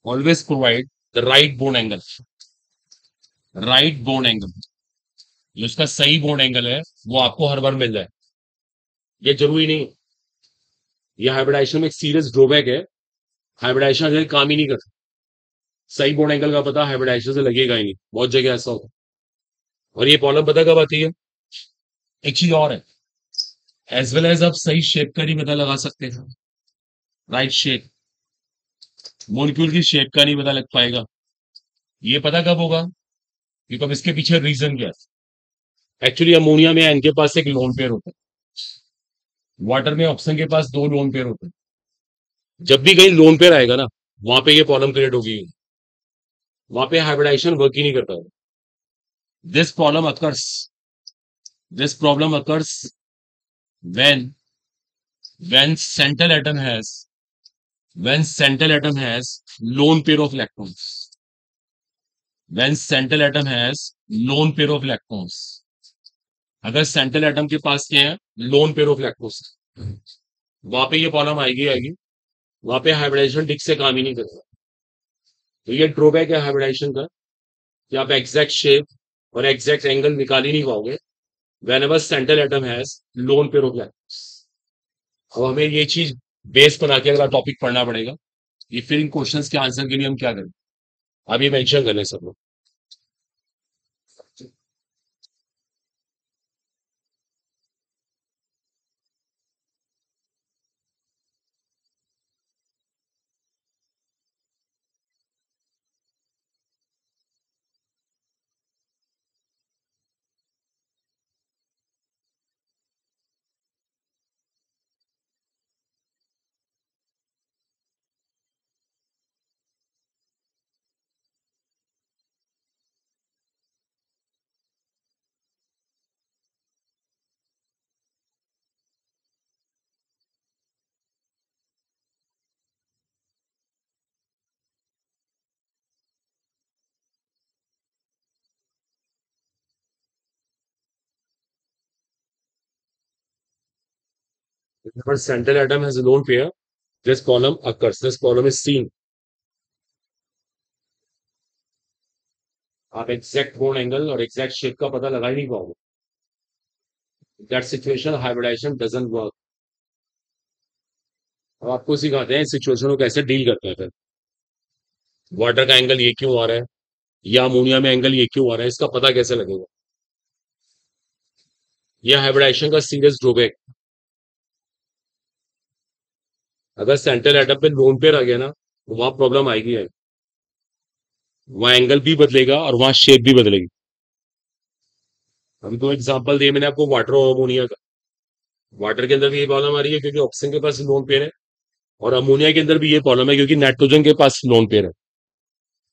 always provide the right bone angle, right bone angle। जो इसका सही बोन एंगल है वो आपको हर बार मिल जाए, ये जरूरी नहीं। ये हाइब्रिडाइजेशन में एक सीरियस ड्रॉबैक है, हाइब्रिडाइजेशन अगर काम ही नहीं करता। सही बोन एंगल का पता हाइब्रिडाइजेशन से लगेगा ही नहीं, बहुत जगह ऐसा होता है। और ये प्रॉब्लम पता कब आती है, एक चीज और है, एज वेल एज आप सही शेप का नहीं पता लगा सकते हैं, राइट शेप, मॉलिक्यूल की शेप का नहीं पता लग पाएगा। ये पता कब होगा, क्योंकि अब इसके पीछे रीजन क्या है। एक्चुअली अमोनिया में एन के पास एक लोन पेयर होता है, वाटर में ऑक्सीजन के पास दो लोन पेयर होते हैं। जब भी कहीं लोन पेयर आएगा ना, वहां पे ये प्रॉब्लम क्रिएट होगी, वहां पे हाइब्रिडाइजेशन वर्क ही नहीं करता। This problem occurs, this problem occurs when when central atom has when central atom has lone pair of electrons, when central atom has lone pair of electrons। अगर central atom के पास क्या है, lone pair of electrons, वहां पे ये problem आएगी आएगी, वहां पे हाइब्रिडाइजेशन ठीक से काम ही नहीं करता। तो ये ड्रॉबैक है हाइब्रिडाइजेशन का, कि आप एग्जैक्ट शेप और एग्जैक्ट एंगल निकाल ही नहीं पाओगे whenever central atom has lone pair of electrons. अब हमें ये चीज बेस बना के अगला टॉपिक पढ़ना पड़ेगा, ये फिर इन क्वेश्चंस के आंसर के लिए हम क्या करें, अब ये मेंशन कर लें सब लोग। Whenever central atom has a lone pair, this problem occurs, this problem is seen। आप एग्जैक्ट बोन एंगल और एग्जैक्ट शेप का पता लगा ही नहीं पाओगे, that situation hybridisation doesn't work. अब आपको सिखाते हैं इस सिचुएशन को कैसे डील करते हैं। फिर वाटर का एंगल ये क्यों आ रहा है, या अमोनिया में एंगल ये क्यों आ रहा है, इसका पता कैसे लगेगा। ये हाइब्रिडाइजेशन का सीरियस ड्रॉबैक। अगर सेंट्रल एटम पे लोन पेयर आ गया ना तो वहां प्रॉब्लम आएगी है। वहां एंगल भी बदलेगा और वहां शेप भी बदलेगी। अभी तो एग्जांपल दिए मैंने आपको वाटर और अमोनिया का। वाटर के अंदर भी ये प्रॉब्लम आ रही है क्योंकि ऑक्सीजन के पास लोन पेयर है, और अमोनिया के अंदर भी ये प्रॉब्लम है क्योंकि नाइट्रोजन के पास लोन पेयर है।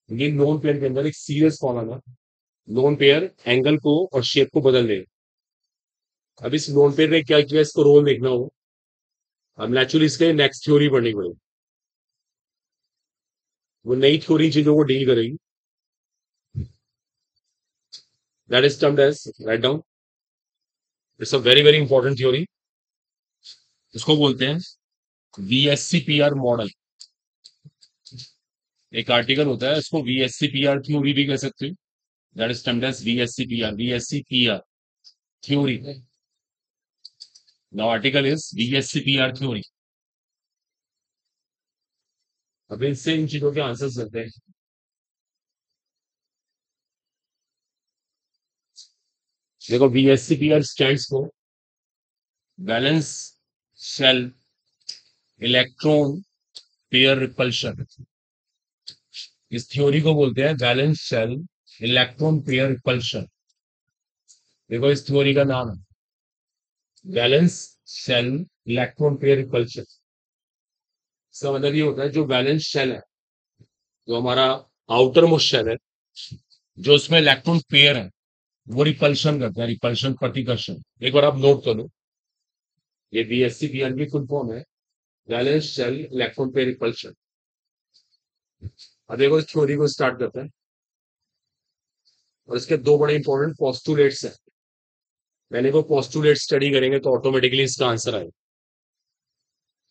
ये लोन पेयर के अंदर एक सीरियस प्रॉब्लम है। लोन पेयर एंगल को और शेप को बदल देगा। अब इस लोन पेयर ने क्या किया, इसको रोल देखना हो। अब नेचुरली इसके नेक्स्ट थ्योरी पढ़नी पड़ेगी। वो नई थ्योरी चीजों को डील करेगी। That is termed as, right down, it's a very very important theory. इसको बोलते हैं वीएससीपीआर मॉडल। एक आर्टिकल होता है, इसको वीएससीपीआर थ्योरी भी कह सकते हैं। That is termed as VSEPR theory. Now article is VSEPR theory. अब इससे इन चीजों के आंसर्स मिलते हैं। देखो VSEPR stands for valence shell electron pair repulsion. इस थ्योरी को बोलते हैं valence shell electron pair repulsion. देखो इस थ्योरी का नाम है valence shell electron pair repulsion. इसका मतलब ये होता है जो वैलेंस शेल है, जो हमारा आउटर मोस्ट शेल है, जो उसमें इलेक्ट्रॉन पेयर है, वो रिपल्शन करता है, रिपल्शन प्रतिकर्षण। एक बार आप नोट करो, ये बीएससी पीआर की फुल फॉर्म है valence shell electron pair repulsion. अब देखो इस थ्योरी को स्टार्ट करते हैं, और इसके दो बड़े इंपॉर्टेंट पोस्टुलेट्स हैं। मैंने को पोस्टुलेट स्टडी करेंगे तो ऑटोमेटिकली इसका आंसर आएगा।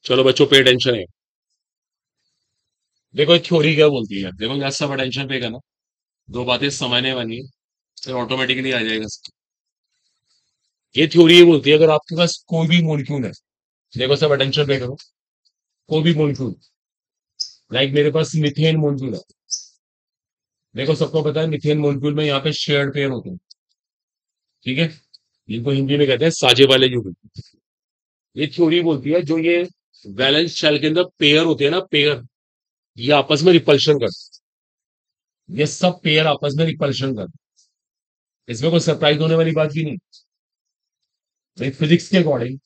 चलो बच्चों पे टेंशन है। देखो थ्योरी क्या बोलती है, देखो यहाँ सब अटेंशन पे करना, दो बातें समझने वाली है, फिर ऑटोमेटिकली आ जाएगा। ये थ्योरी ये बोलती है अगर आपके पास कोई भी मॉलिक्यूल है, देखो सब अटेंशन पे करो, कोई भी मॉलिक्यूल, लाइक मेरे पास मिथेन मॉलिक्यूल है। देखो सबको पता है मिथेन मॉलिक्यूल में यहाँ पे शेयर्ड पेयर होते हैं, ठीक है, जिनको हिंदी में कहते हैं साझे वाले युग्म। ये थ्योरी बोलती है जो ये वैलेंस शेल के अंदर पेयर होते हैं ना, पेयर, ये आपस में रिपल्शन करते हैं। ये सब पेयर आपस में रिपल्शन करते हैं। इसमें कोई सरप्राइज होने वाली बात भी नहीं। भाई फिजिक्स के अकॉर्डिंग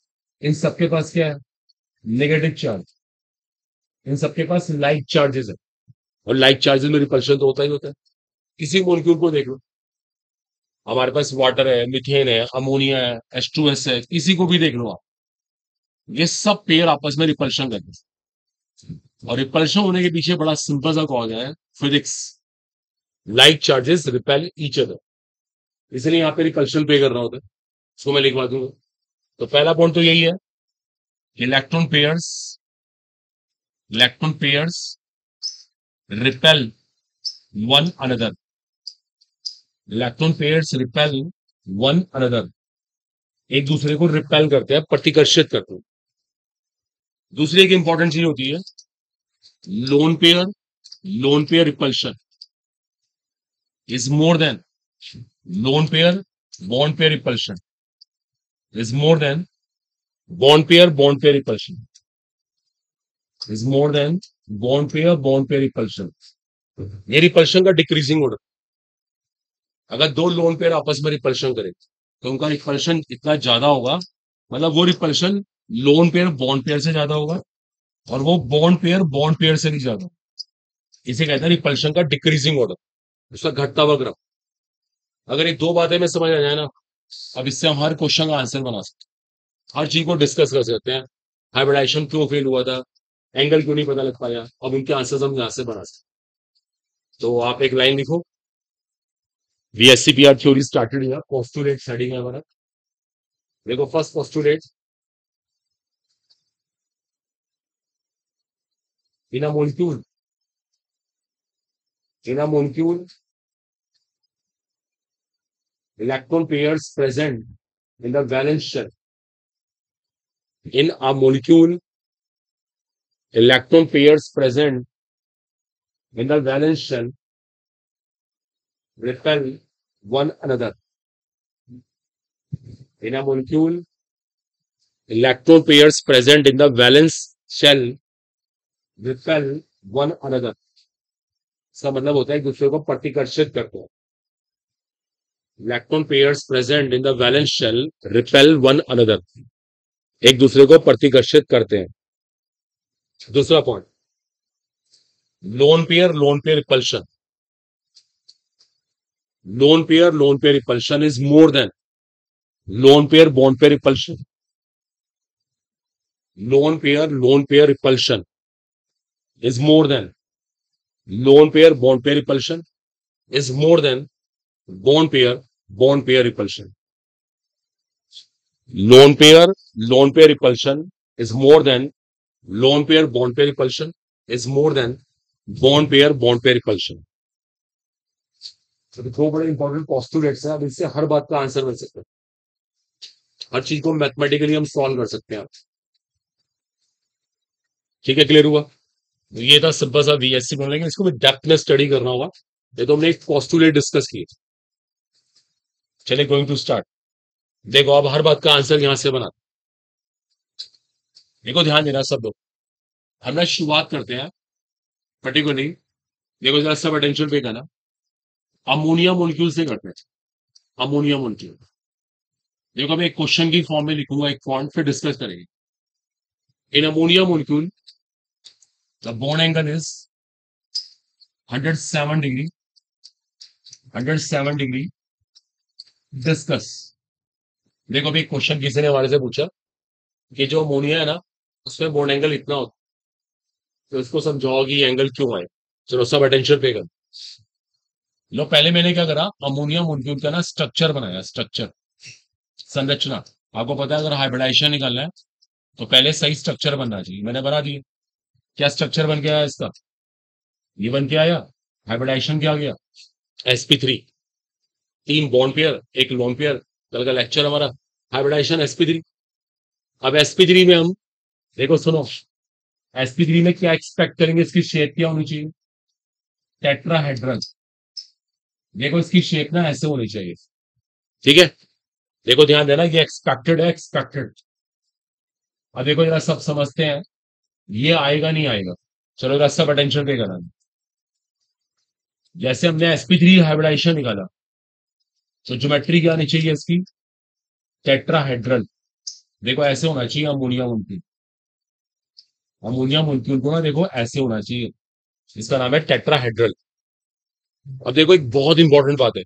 इन सबके पास क्या है, नेगेटिव चार्ज। इन सबके पास लाइक चार्जेस है, और लाइक चार्जेस में रिपल्शन तो होता ही होता है। किसी मॉलिक्यूल को देख लो, हमारे पास वाटर है, मिथेन है, अमोनिया है, H2S है, किसी को भी देख लो आप, ये सब पेयर आपस में रिपल्शन करते हैं। और रिपल्शन होने के पीछे बड़ा सिंपल सा कॉज है, physics. Like charges repel each other, इसलिए यहाँ पे रिपल्शन पे कर रहा होता है। इसको मैं लिखवा दूंगा। तो पहला पॉइंट तो यही है, electron pairs, electron pairs repel one another. Electron pairs repel one another, एक दूसरे को रिपेल करते हैं, प्रतिकर्षित करते हैं। दूसरी एक इंपॉर्टेंट चीज होती है lone pair, lone pair repulsion is more than lone pair bond pair repulsion, is more then bond pair repulsion, is more then bond pair repulsion. ये रिपल्शन का डिक्रीजिंग ऑर्डर। अगर दो लोन पेयर आपस में repulsion करें तो उनका repulsion इतना ज्यादा होगा, मतलब वो repulsion lone pair bond pair से ज्यादा होगा, और वो बॉन्ड पेयर से भी ज्यादा। इसे कहते हैं रिपल्शन का डिक्रीजिंग ऑर्डर, उसका घटता हुआ क्रम। अगर ये दो बातें में समझ आ जाए ना, अब इससे हम हर क्वेश्चन का आंसर बना सकते हैं, हर चीज को डिस्कस कर सकते हैं। हाइब्रिडाइजेशन क्यों फेल हुआ था, एंगल क्यों नहीं पता लग पाया, अब उनके आंसर हम यहां से बना सकते हैं। तो आप एक लाइन लिखो, VSEPR theory started here, postulate study है हमारा। देखो first postulate, in a molecule, in a molecule electron pairs present in the valence shell, in a molecule electron pairs present in the valence shell repel one another. In a molecule, electron pairs present in the valence shell repel one another. इसका मतलब होता है एक दूसरे को प्रतिकर्षित करते हैं. Electron pairs present in the valence shell repel one another. एक दूसरे को प्रतिकर्षित करते हैं. दूसरा point, lone pair repulsion. Lone pair repulsion is more than lone pair bond pair repulsion. Lone pair repulsion is more than lone pair bond pair repulsion is more than bond pair repulsion. Lone pair repulsion is more than lone pair bond pair repulsion is more than bond pair repulsion. तो दो बड़े important postulates हैं. अब इससे हर बात का answer मिल सकता है. हर चीज को मैथमेटिकली हम सॉल्व कर सकते हैं. ठीक है, क्लियर हुआ? ये था सिंपल सा वीएससी बन लेंगे. इसको भी डेप्थ में स्टडी करना होगा. ये तो हमने एक पोस्टुलेट डिस्कस की. चलिए, गोइंग टू स्टार्ट. देखो, अब हर बात का आंसर यहां से बना. देखो, ध्यान देना सब लोग. हम ना शुरुआत करते हैं पर्टिकुलरली. देखो जरा सब अटेंशन पे करना. अमोनिया मोलिक्यूल से करते हैं. Ammonia molecule. देखो, मैं एक क्वेश्चन की फॉर्म में लिखूंगा एक पॉइंट, फिर डिस्कस करेंगे. इन ammonia molecule the bond angle is 107 degree. 107 degree. Discuss. देखो, अभी क्वेश्चन किसी ने हमारे से पूछा कि जो अमोनिया है ना, उसमें बॉन्ड एंगल इतना होता है, तो उसको समझाओ कि एंगल क्यों आए. चलो सब अटेंशन पे कर लो. पहले मैंने क्या करा, अमोनिया मोलिक्यूल का ना स्ट्रक्चर बनाया. स्ट्रक्चर, संरचना. आपको पता है अगर हाइब्रिडाइजेशन निकालना है तो पहले सही स्ट्रक्चर बनना चाहिए. मैंने बना दिया. क्या स्ट्रक्चर बन के आया इसका? ये बन के आया. हाइब्रिडाइजेशन क्या आ गया? sp3. 3 बॉन्ड पेयर, एक लोन पेयर. कल का लेक्चर हमारा हाइब्रिडाइजेशन sp3. अब sp3 में हम देखो, सुनो, sp3 में क्या एक्सपेक्ट करेंगे? इसकी शेप क्या होनी चाहिए? टेट्राहेड्रल. देखो, इसकी शेप ना ऐसे होनी चाहिए. ठीक है, देखो ध्यान देना, ये एक्सपेक्टेड है. एक्सपेक्टेड. अब देखो जरा सब समझते हैं, ये आएगा नहीं आएगा. चलो जरा सब अटेंशन पे करना. जैसे हमने sp3 हाइब्रिडाइजेशन निकाला, तो ज्योमेट्री क्या आनी चाहिए इसकी? टेट्राहेड्रल. देखो ऐसे होना चाहिए अमोनिया मोलिक्यूल. अमोनिया मोलिक्यूल को ना देखो ऐसे होना चाहिए. इसका नाम है टेट्राहेड्रल. अब देखो, एक बहुत इंपॉर्टेंट बात है,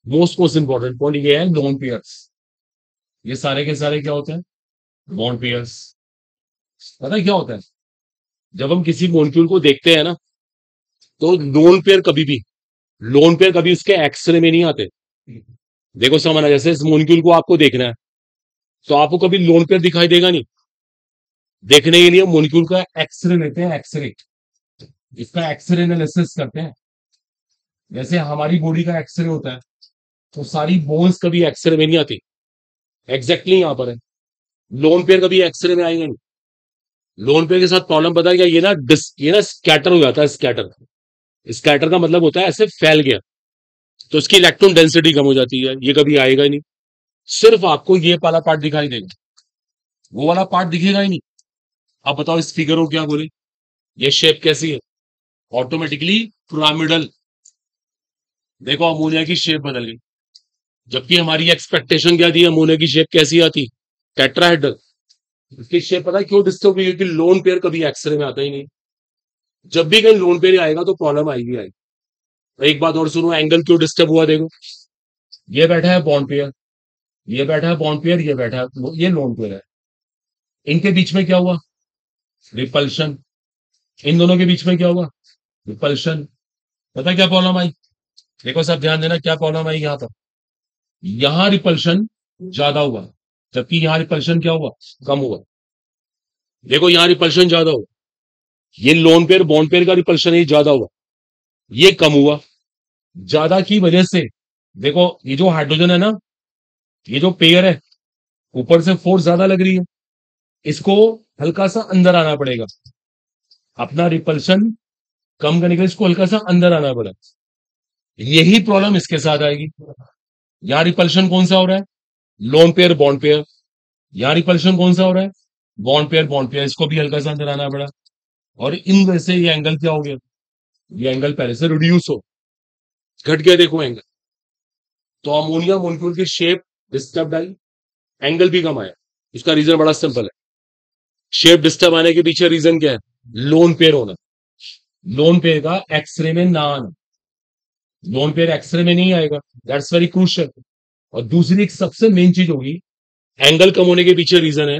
मोस्ट इंपॉर्टेंट पॉइंट ये है, लोन पेयर्स. ये सारे के सारे क्या होते हैं? Bond pairs. पता है क्या होता है? जब हम किसी मॉलिक्यूल को देखते हैं ना, तो लोन पेयर कभी उसके एक्सरे में नहीं आते. देखो समझना, जैसे इस मॉलिक्यूल को आपको देखना है तो आपको कभी लोन पेयर दिखाई देगा नहीं. देखने के लिए मॉलिक्यूल का एक्सरे लेते हैं. एक्सरे, इसका एक्सरे एनालिसिस करते हैं. जैसे हमारी बॉडी का एक्सरे होता है, तो सारी बोन्स कभी एक्सरे में नहीं आती. एग्जैक्टली यहां पर है. लोन पेयर कभी एक्सरे में आएंगे नहीं. लोन पेयर के साथ प्रॉब्लम पता है क्या? ये ना स्कैटर हो जाता है. स्कैटर का मतलब होता है ऐसे फैल गया, तो इसकी इलेक्ट्रॉन डेंसिटी कम हो जाती है. ये कभी आएगा ही नहीं. सिर्फ आपको ये वाला पार्ट दिखाई देगा, वो वाला पार्ट दिखेगा ही नहीं. अब बताओ इस फिगर को क्या बोले? ये शेप कैसी है? Automatically pyramidal. देखो अमोनिया की शेप बदल गई, जबकि हमारी एक्सपेक्टेशन क्या थी? अमोनिया की शेप कैसी आती? टेट्राहेड्रल. इसकी शेप पता है क्यों डिस्टर्ब हुई? क्योंकि लोन पेयर कभी एक्सरे में आता ही नहीं. जब भी कहीं लोन पेयर आएगा तो प्रॉब्लम आएगी. एक बात और सुनो, एंगल क्यों डिस्टर्ब हुआ? देखो, ये बैठा है बॉन्ड पेयर, ये बैठा है बॉन्ड पेयर, ये बैठा है, ये लोन पेयर है. इनके बीच में क्या हुआ? रिपल्शन. इन दोनों के बीच में क्या हुआ? रिपल्शन. पता है क्या प्रॉब्लम आई? देखो सब ध्यान देना, क्या प्रॉब्लम आई यहां पर? यहां रिपल्शन ज्यादा हुआ, जबकि यहां रिपल्शन क्या हुआ? कम हुआ. देखो यहां रिपल्शन ज्यादा हुआ. ये लोन पेयर बॉन्ड पेयर का रिपल्शन ही ज्यादा हुआ, ये कम हुआ. ज्यादा की वजह से देखो, ये जो हाइड्रोजन है ना, ये जो पेयर है, ऊपर से फोर्स ज्यादा लग रही है. इसको हल्का सा अंदर आना पड़ेगा. अपना रिपल्शन कम करने के लिए इसको हल्का सा अंदर आना पड़ा. यही प्रॉब्लम इसके साथ आएगी. यहां रिपल्शन कौन सा हो रहा है? लोन पेयर बॉन्ड पेयर, यहाँ रिपल्शन कौन सा हो रहा है? बॉन्ड पेयर, इसको भी हल्का सा अंदर आना पड़ा, और इन वजह से ये एंगल क्या हो गया? ये एंगल पहले से रिड्यूस हो, घट गया, देखो एंगल। तो अमोनिया मोलिक्यूल की शेप डिस्टर्ब आई, एंगल भी कम आया। इसका रीजन बड़ा सिंपल है। शेप डिस्टर्ब आने के पीछे रीजन क्या है? लोन पेयर होना। लोन पेयर का एक्सरे में ना आना, लोन पेयर एक्सरे में नहीं आएगा, दैट्स वेरी क्रूशियल। और दूसरी एक सबसे मेन चीज होगी, एंगल कम होने के पीछे रीजन है,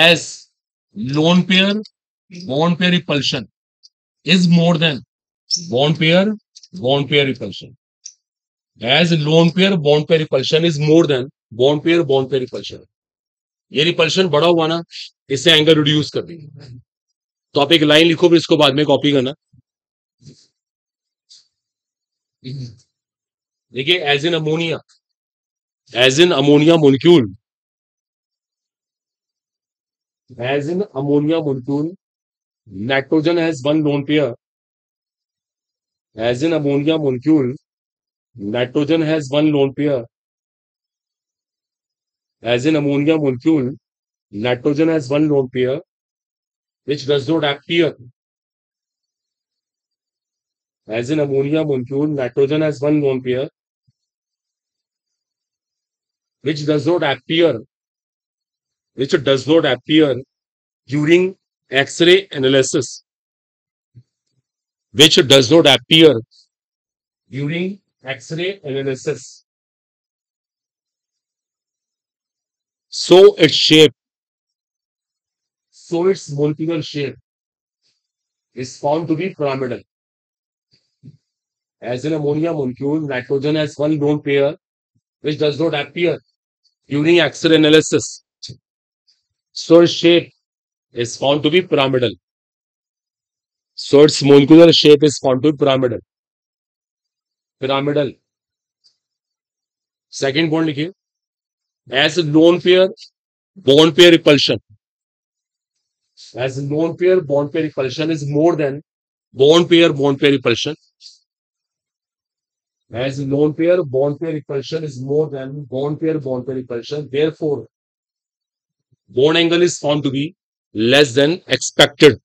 as lone pair bond pair repulsion is more than bond pair repulsion, as lone pair bond pair repulsion is more than bond pair repulsion। ये रिपल्शन बड़ा हुआ ना, इससे एंगल रिड्यूस कर देंगे। तो आप एक लाइन लिखो, फिर इसको बाद में कॉपी करना। देखिए, as in ammonia molecule, nitrogen has one lone pair, as in ammonia molecule nitrogen has one lone pair, as in ammonia molecule nitrogen has one lone pair which does not appear, as in ammonia molecule nitrogen has one lone pair which does not appear during x-ray analysis, which does not appear during x-ray analysis, so its molecular shape is found to be pyramidal, as in ammonia molecule nitrogen has one lone pair which does not appear during X-ray analysis, so its shape is found to be pyramidal, so its molecular shape is found to be pyramidal। second point लिखिए, as lone pair bond pair repulsion, as lone pair bond pair repulsion is more than bond pair repulsion, as lone pair bond pair repulsion is more than bond pair repulsion, therefore bond angle is found to be less than expected,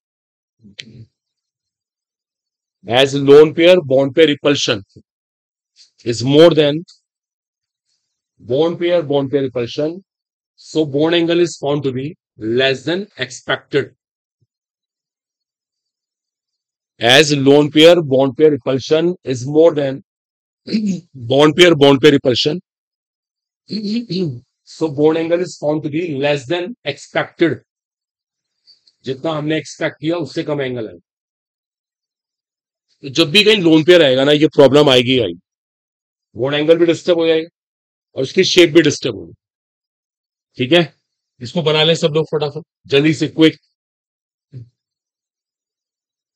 as lone pair bond pair repulsion is more than bond pair repulsion, so bond angle is found to be less than expected, as lone pair bond pair repulsion is more than bond pair repulsion, so bond angle is found to be less than expected, जितना हमने expect किया उससे कम angle है। तो जब भी कहीं lone pair आएगा ना, ये प्रॉब्लम आएगी आएगी, बॉन्ड एंगल भी डिस्टर्ब हो जाएगा और उसकी शेप भी डिस्टर्ब होगी। ठीक है, इसको बना लें सब लोग फटाफट जल्दी से, quick.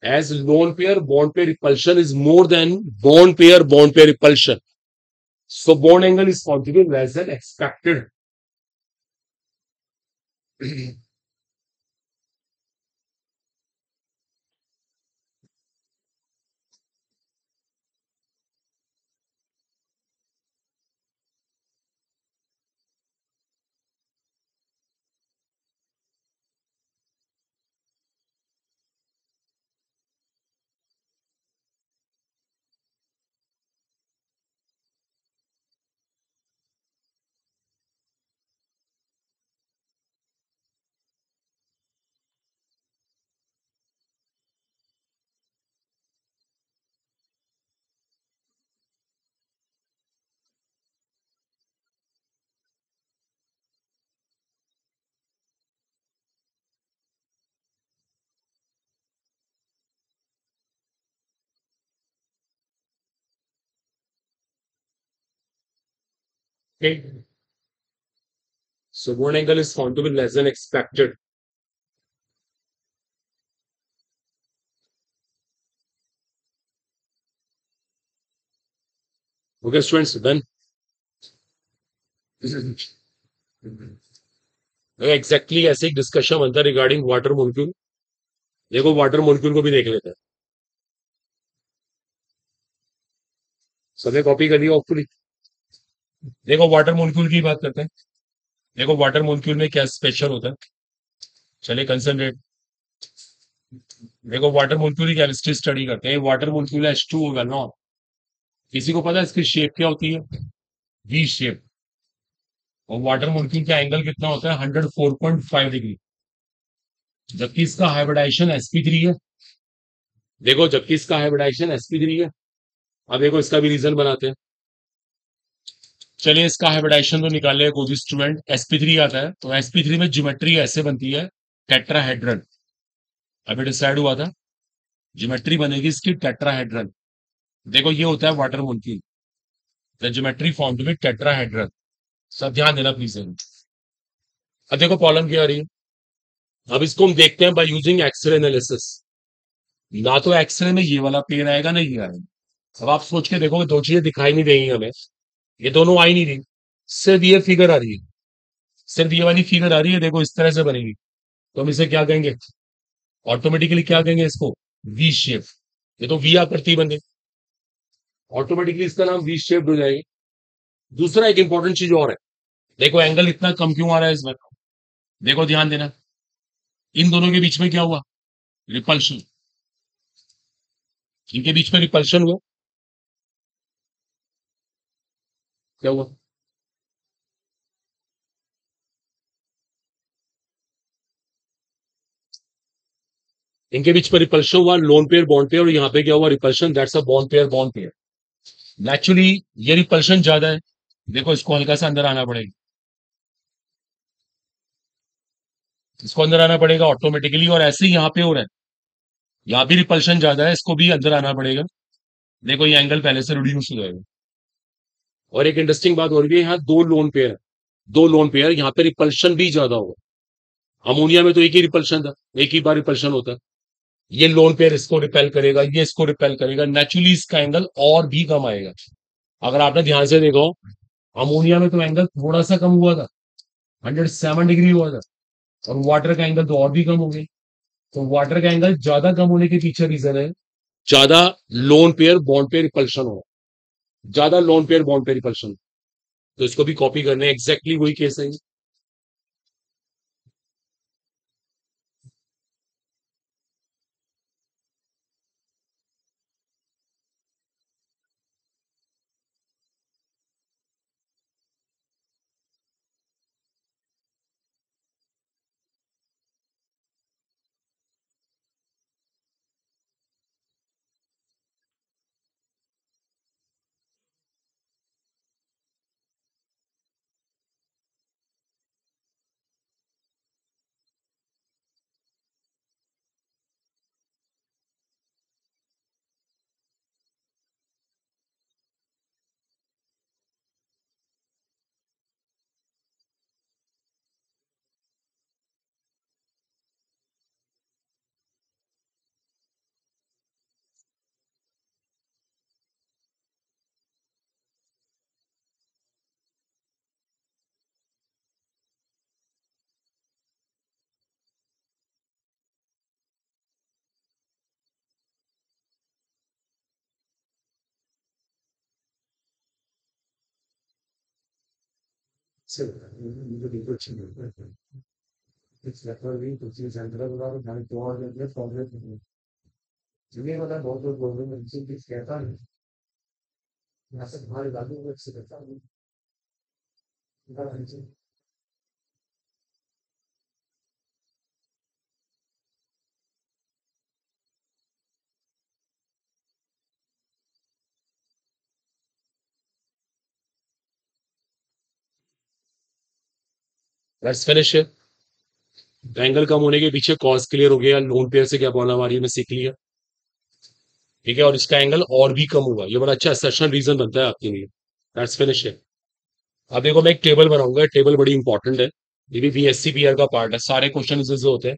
as lone pair bond pair repulsion is more than bond pair repulsion, so bond angle is found to be less than expected। Okay, so bond angle is found to be less than expected। Okay students, done। Exactly ऐसे एक discussion बनता है regarding water molecule. देखो water molecule को भी देख लेते हैं, सबने कॉपी कर लिया होपफुली। देखो वाटर मोलिक्यूल की बात करते हैं। देखो वाटर मोलिक्यूल में क्या स्पेशल होता है, चलिए कंसंट्रेट। देखो वाटर मोलिक्यूल की केमिस्ट्री स्टडी करते हैं। वाटर मोलिक्यूल H2 होगा ना, किसी को पता है इसकी शेप क्या होती है? V shape. और वाटर मोलिक्यूल का एंगल कितना होता है? 104.5 डिग्री। जबकि इसका हाइब्रिडाइजेशन sp3 है। देखो जबकि इसका हाइब्रिडाइजेशन sp3 है। अब देखो इसका भी रीजन बनाते हैं। चलिए इसका हाइब्रिडाइजेशन तो निकाल लिया कोई भी स्टूडेंट। sp3 आता है तो sp3 में ज्योमेट्री ऐसे बनती है, टेट्राहेड्रल। अभी डिसाइड हुआ था, ज्योमेट्री बनेगी इसकी टेट्राहेड्रल। देखो ये होता है water molecule, the geometry formed with tetrahedral. सब ध्यान देना प्लीज। अब देखो प्रॉब्लम क्या आ रही है। अब इसको हम देखते हैं बाय यूजिंग एक्सरे एनालिसिस। ना तो एक्सरे में ये वाला पेयर आएगा ना ये आएगा। अब आप सोच के देखो दो चीजें दिखाई नहीं देंगी हमें, ये दोनों आ ही नहीं रही। सिर्फ ये फिगर आ रही है, सिर्फ ये वाली फिगर आ रही है, देखो इस तरह से बनेगी। तो हम इसे क्या कहेंगे? ऑटोमेटिकली क्या कहेंगे इसको? V shape. ये तो वी आकृति बन गई, ऑटोमेटिकली इसका नाम वी शेप हो जाएगी। दूसरा एक इंपॉर्टेंट चीज और है। देखो एंगल इतना कम क्यों आ रहा है इसमें? देखो ध्यान देना, इन दोनों के बीच में क्या हुआ? रिपल्शन। इनके बीच में रिपल्शन हुआ। क्या हुआ? इनके बीच में रिपल्शन हुआ, लोन पेयर बॉन्ड पेयर। और यहाँ पे क्या हुआ? Repulsion, that's a bond pair. Naturally ये रिपल्शन ज्यादा है। देखो इसको हल्का सा अंदर आना पड़ेगा, इसको अंदर आना पड़ेगा ऑटोमेटिकली। और ऐसे ही यहाँ पे हो रहा है, यहाँ भी रिपल्शन ज्यादा है, इसको भी अंदर आना पड़ेगा। देखो ये एंगल पहले से रिड्यूस हो जाएगा। और एक इंटरेस्टिंग बात हो रही है, यहाँ दो लोन पेयर है, दो लोन पेयर, यहाँ पे रिपल्शन भी ज्यादा होगा। अमोनिया में तो एक ही रिपल्शन था, एक ही बार रिपल्शन होता है। ये लोन पेयर इसको रिपेल करेगा, ये इसको रिपेल करेगा, नेचुरली इसका एंगल और भी कम आएगा। अगर आपने ध्यान से देखो, अमोनिया में तो एंगल थोड़ा सा कम हुआ था, 107 डिग्री हुआ था। और वाटर का एंगल तो और भी कम हो गया। तो वाटर का एंगल ज्यादा कम होने के पीछे रीजन है ज्यादा loan pair bond pair repulsion हो, ज्यादा loan pair bond pair repulsion. तो इसको भी कॉपी करने, एग्जैक्टली वही केस है। Let's finish. एंगल कम होने के पीछे कॉज क्लियर हो गया, लोन पेयर से क्या प्रॉब्लम आ रही है मैं सीख लिया। ठीक है, और इसका एंगल और भी कम होगा। ये बड़ा अच्छा सेशन रीजन बनता है आपके लिए। Let's finish. अब देखो मैं एक टेबल बनाऊंगा, टेबल बड़ी इंपॉर्टेंट है। ये भी बीएससी का पार्ट है, सारे क्वेश्चन इससे होते हैं।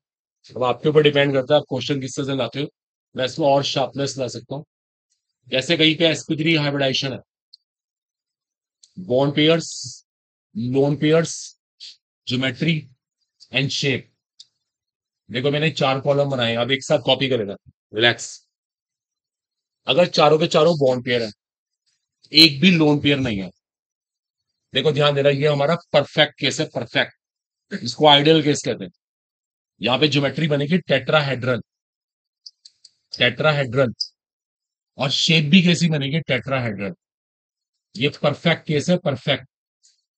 अब आपके ऊपर डिपेंड करता है आप क्वेश्चन किस तरह से लाते हो। मैं इसमें और शार्पनेस ला सकता हूँ। जैसे कहीं पे sp3 हाइब्रिडाइजेशन है, bond pairs, lone pairs, geometry and shape. देखो मैंने चार कॉलम बनाए, अब एक साथ कॉपी करेगा। रिलैक्स। अगर चारों के चारों बॉन्ड पेयर है, एक भी लोन पेयर नहीं है, देखो ध्यान देना, ये हमारा परफेक्ट केस है, परफेक्ट। इसको आइडियल केस कहते हैं। यहाँ पे ज्योमेट्री बनेगी टेट्राहेड्रल, टेट्राहेड्रल। और शेप भी कैसी बनेगी, टेट्राहेड्रल। ये परफेक्ट केस है, परफेक्ट।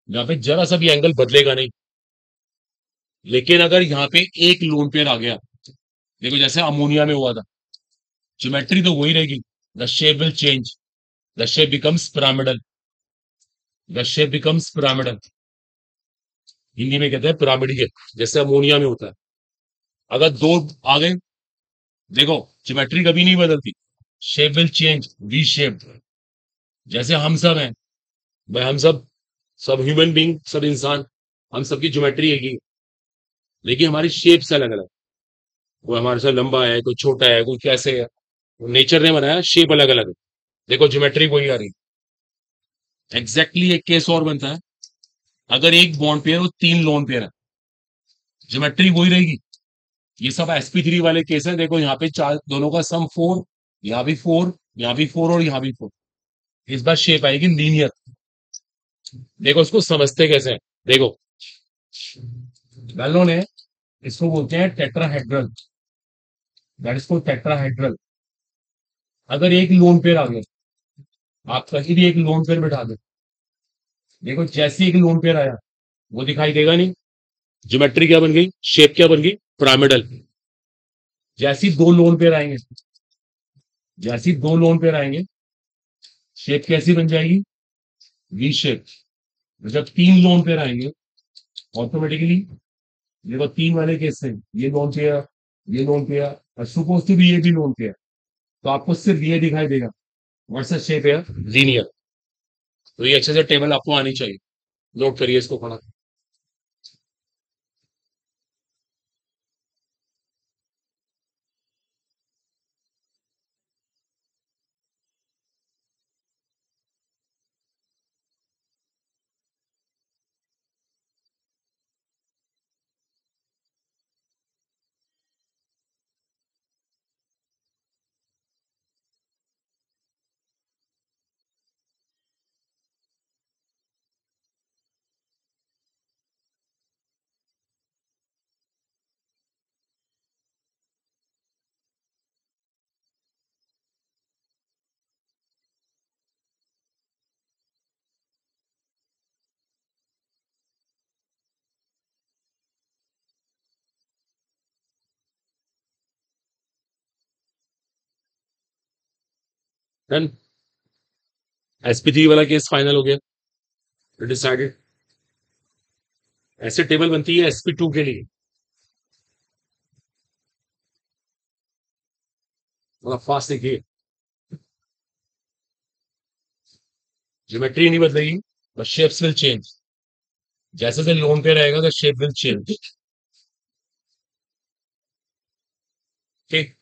यहाँ पे जरा सा भी एंगल बदलेगा नहीं। लेकिन अगर यहाँ पे एक लोन पेयर आ गया, देखो जैसे अमोनिया में हुआ था, ज्योमेट्री तो वही रहेगी, the shape will change, the shape becomes pyramidal, the shape becomes pyramidal. Hindi में कहते हैं पिरामिडीय, जैसे अमोनिया में होता है। अगर दो आ गए, देखो ज्योमेट्री कभी नहीं बदलती, shape will change, V shape. जैसे हम सब हैं भाई, हम सब सब ह्यूमन बीइंग, सब इंसान, हम सबकी ज्योमेट्री एक ही है, लेकिन हमारी शेप्स अलग अलग। कोई हमारे से लंबा है, कोई छोटा है, कोई कैसे है। नेचर ने बनाया, शेप अलग अलग है। देखो ज्योमेट्री वही आ रही। एग्जैक्टली एक केस और बनता है, अगर एक बॉन्ड पेयर और तीन लोन पेयर है, ज्योमेट्री वही रहेगी। ये सब sp3 वाले केस है। देखो यहाँ पे चार, दोनों का सम 4, यहाँ भी 4, यहाँ भी 4 और यहाँ भी 4। इस बार शेप आएगी लीनियर। देखो इसको समझते कैसे हैं, देखो गैलों ने इसको बोलते हैं tetrahedral, that is called tetrahedral. अगर एक लोन पेयर आ गया, आप कहीं भी एक लोन पेयर बिठा दो, देखो जैसे एक लोन पेयर आया, वो दिखाई देगा नहीं। ज्योमेट्री क्या बन गई, शेप क्या बन गई, पिरामिडल। जैसी दो लोन पेयर आएंगे, जैसी दो लोन पेयर आएंगे, शेप कैसी बन जाएगी, वी शेप। जब तीन लोन पेयर आएंगे, ऑटोमेटिकली, देखो तीन वाले केस से, ये लोन पेयर, ये लोन पेयर, और सुपोज टू भी ये भी लोन पेयर, तो आपको सिर्फ ये दिखाई देगा, व्हाट्स द शेप है, लीनियर। तो ये अच्छे से टेबल आपको आनी चाहिए, नोट करिए इसको पढ़ा। डन। sp3 वाला केस फाइनल हो गया, डिसाइडेड। ऐसे टेबल बनती है sp2 के लिए, थोड़ा फास्ट देखिए। ज्योमेट्री नहीं बदलेगी, बस शेप्स विल चेंज। जैसे जैसे लोन पे रहेगा, द शेप विल चेंज। ठीक,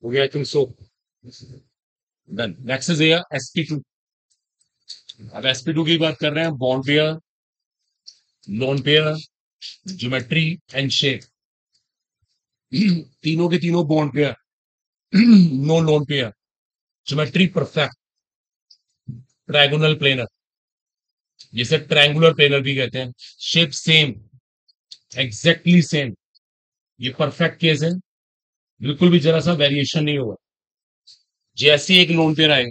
हो गया, I think so. Done. Next is sp2। अब sp2 की बात कर रहे हैं, bond pair, lone pair, geometry and shape. तीनों के तीनों bond pair, no lone pair, geometry perfect, trigonal planar, जिसे ट्रायंगुलर प्लेनर भी कहते हैं। Shape same, exactly same. ये परफेक्ट केस है, बिल्कुल भी जरा सा वेरिएशन नहीं होगा। जैसे एक लोन पेयर आए,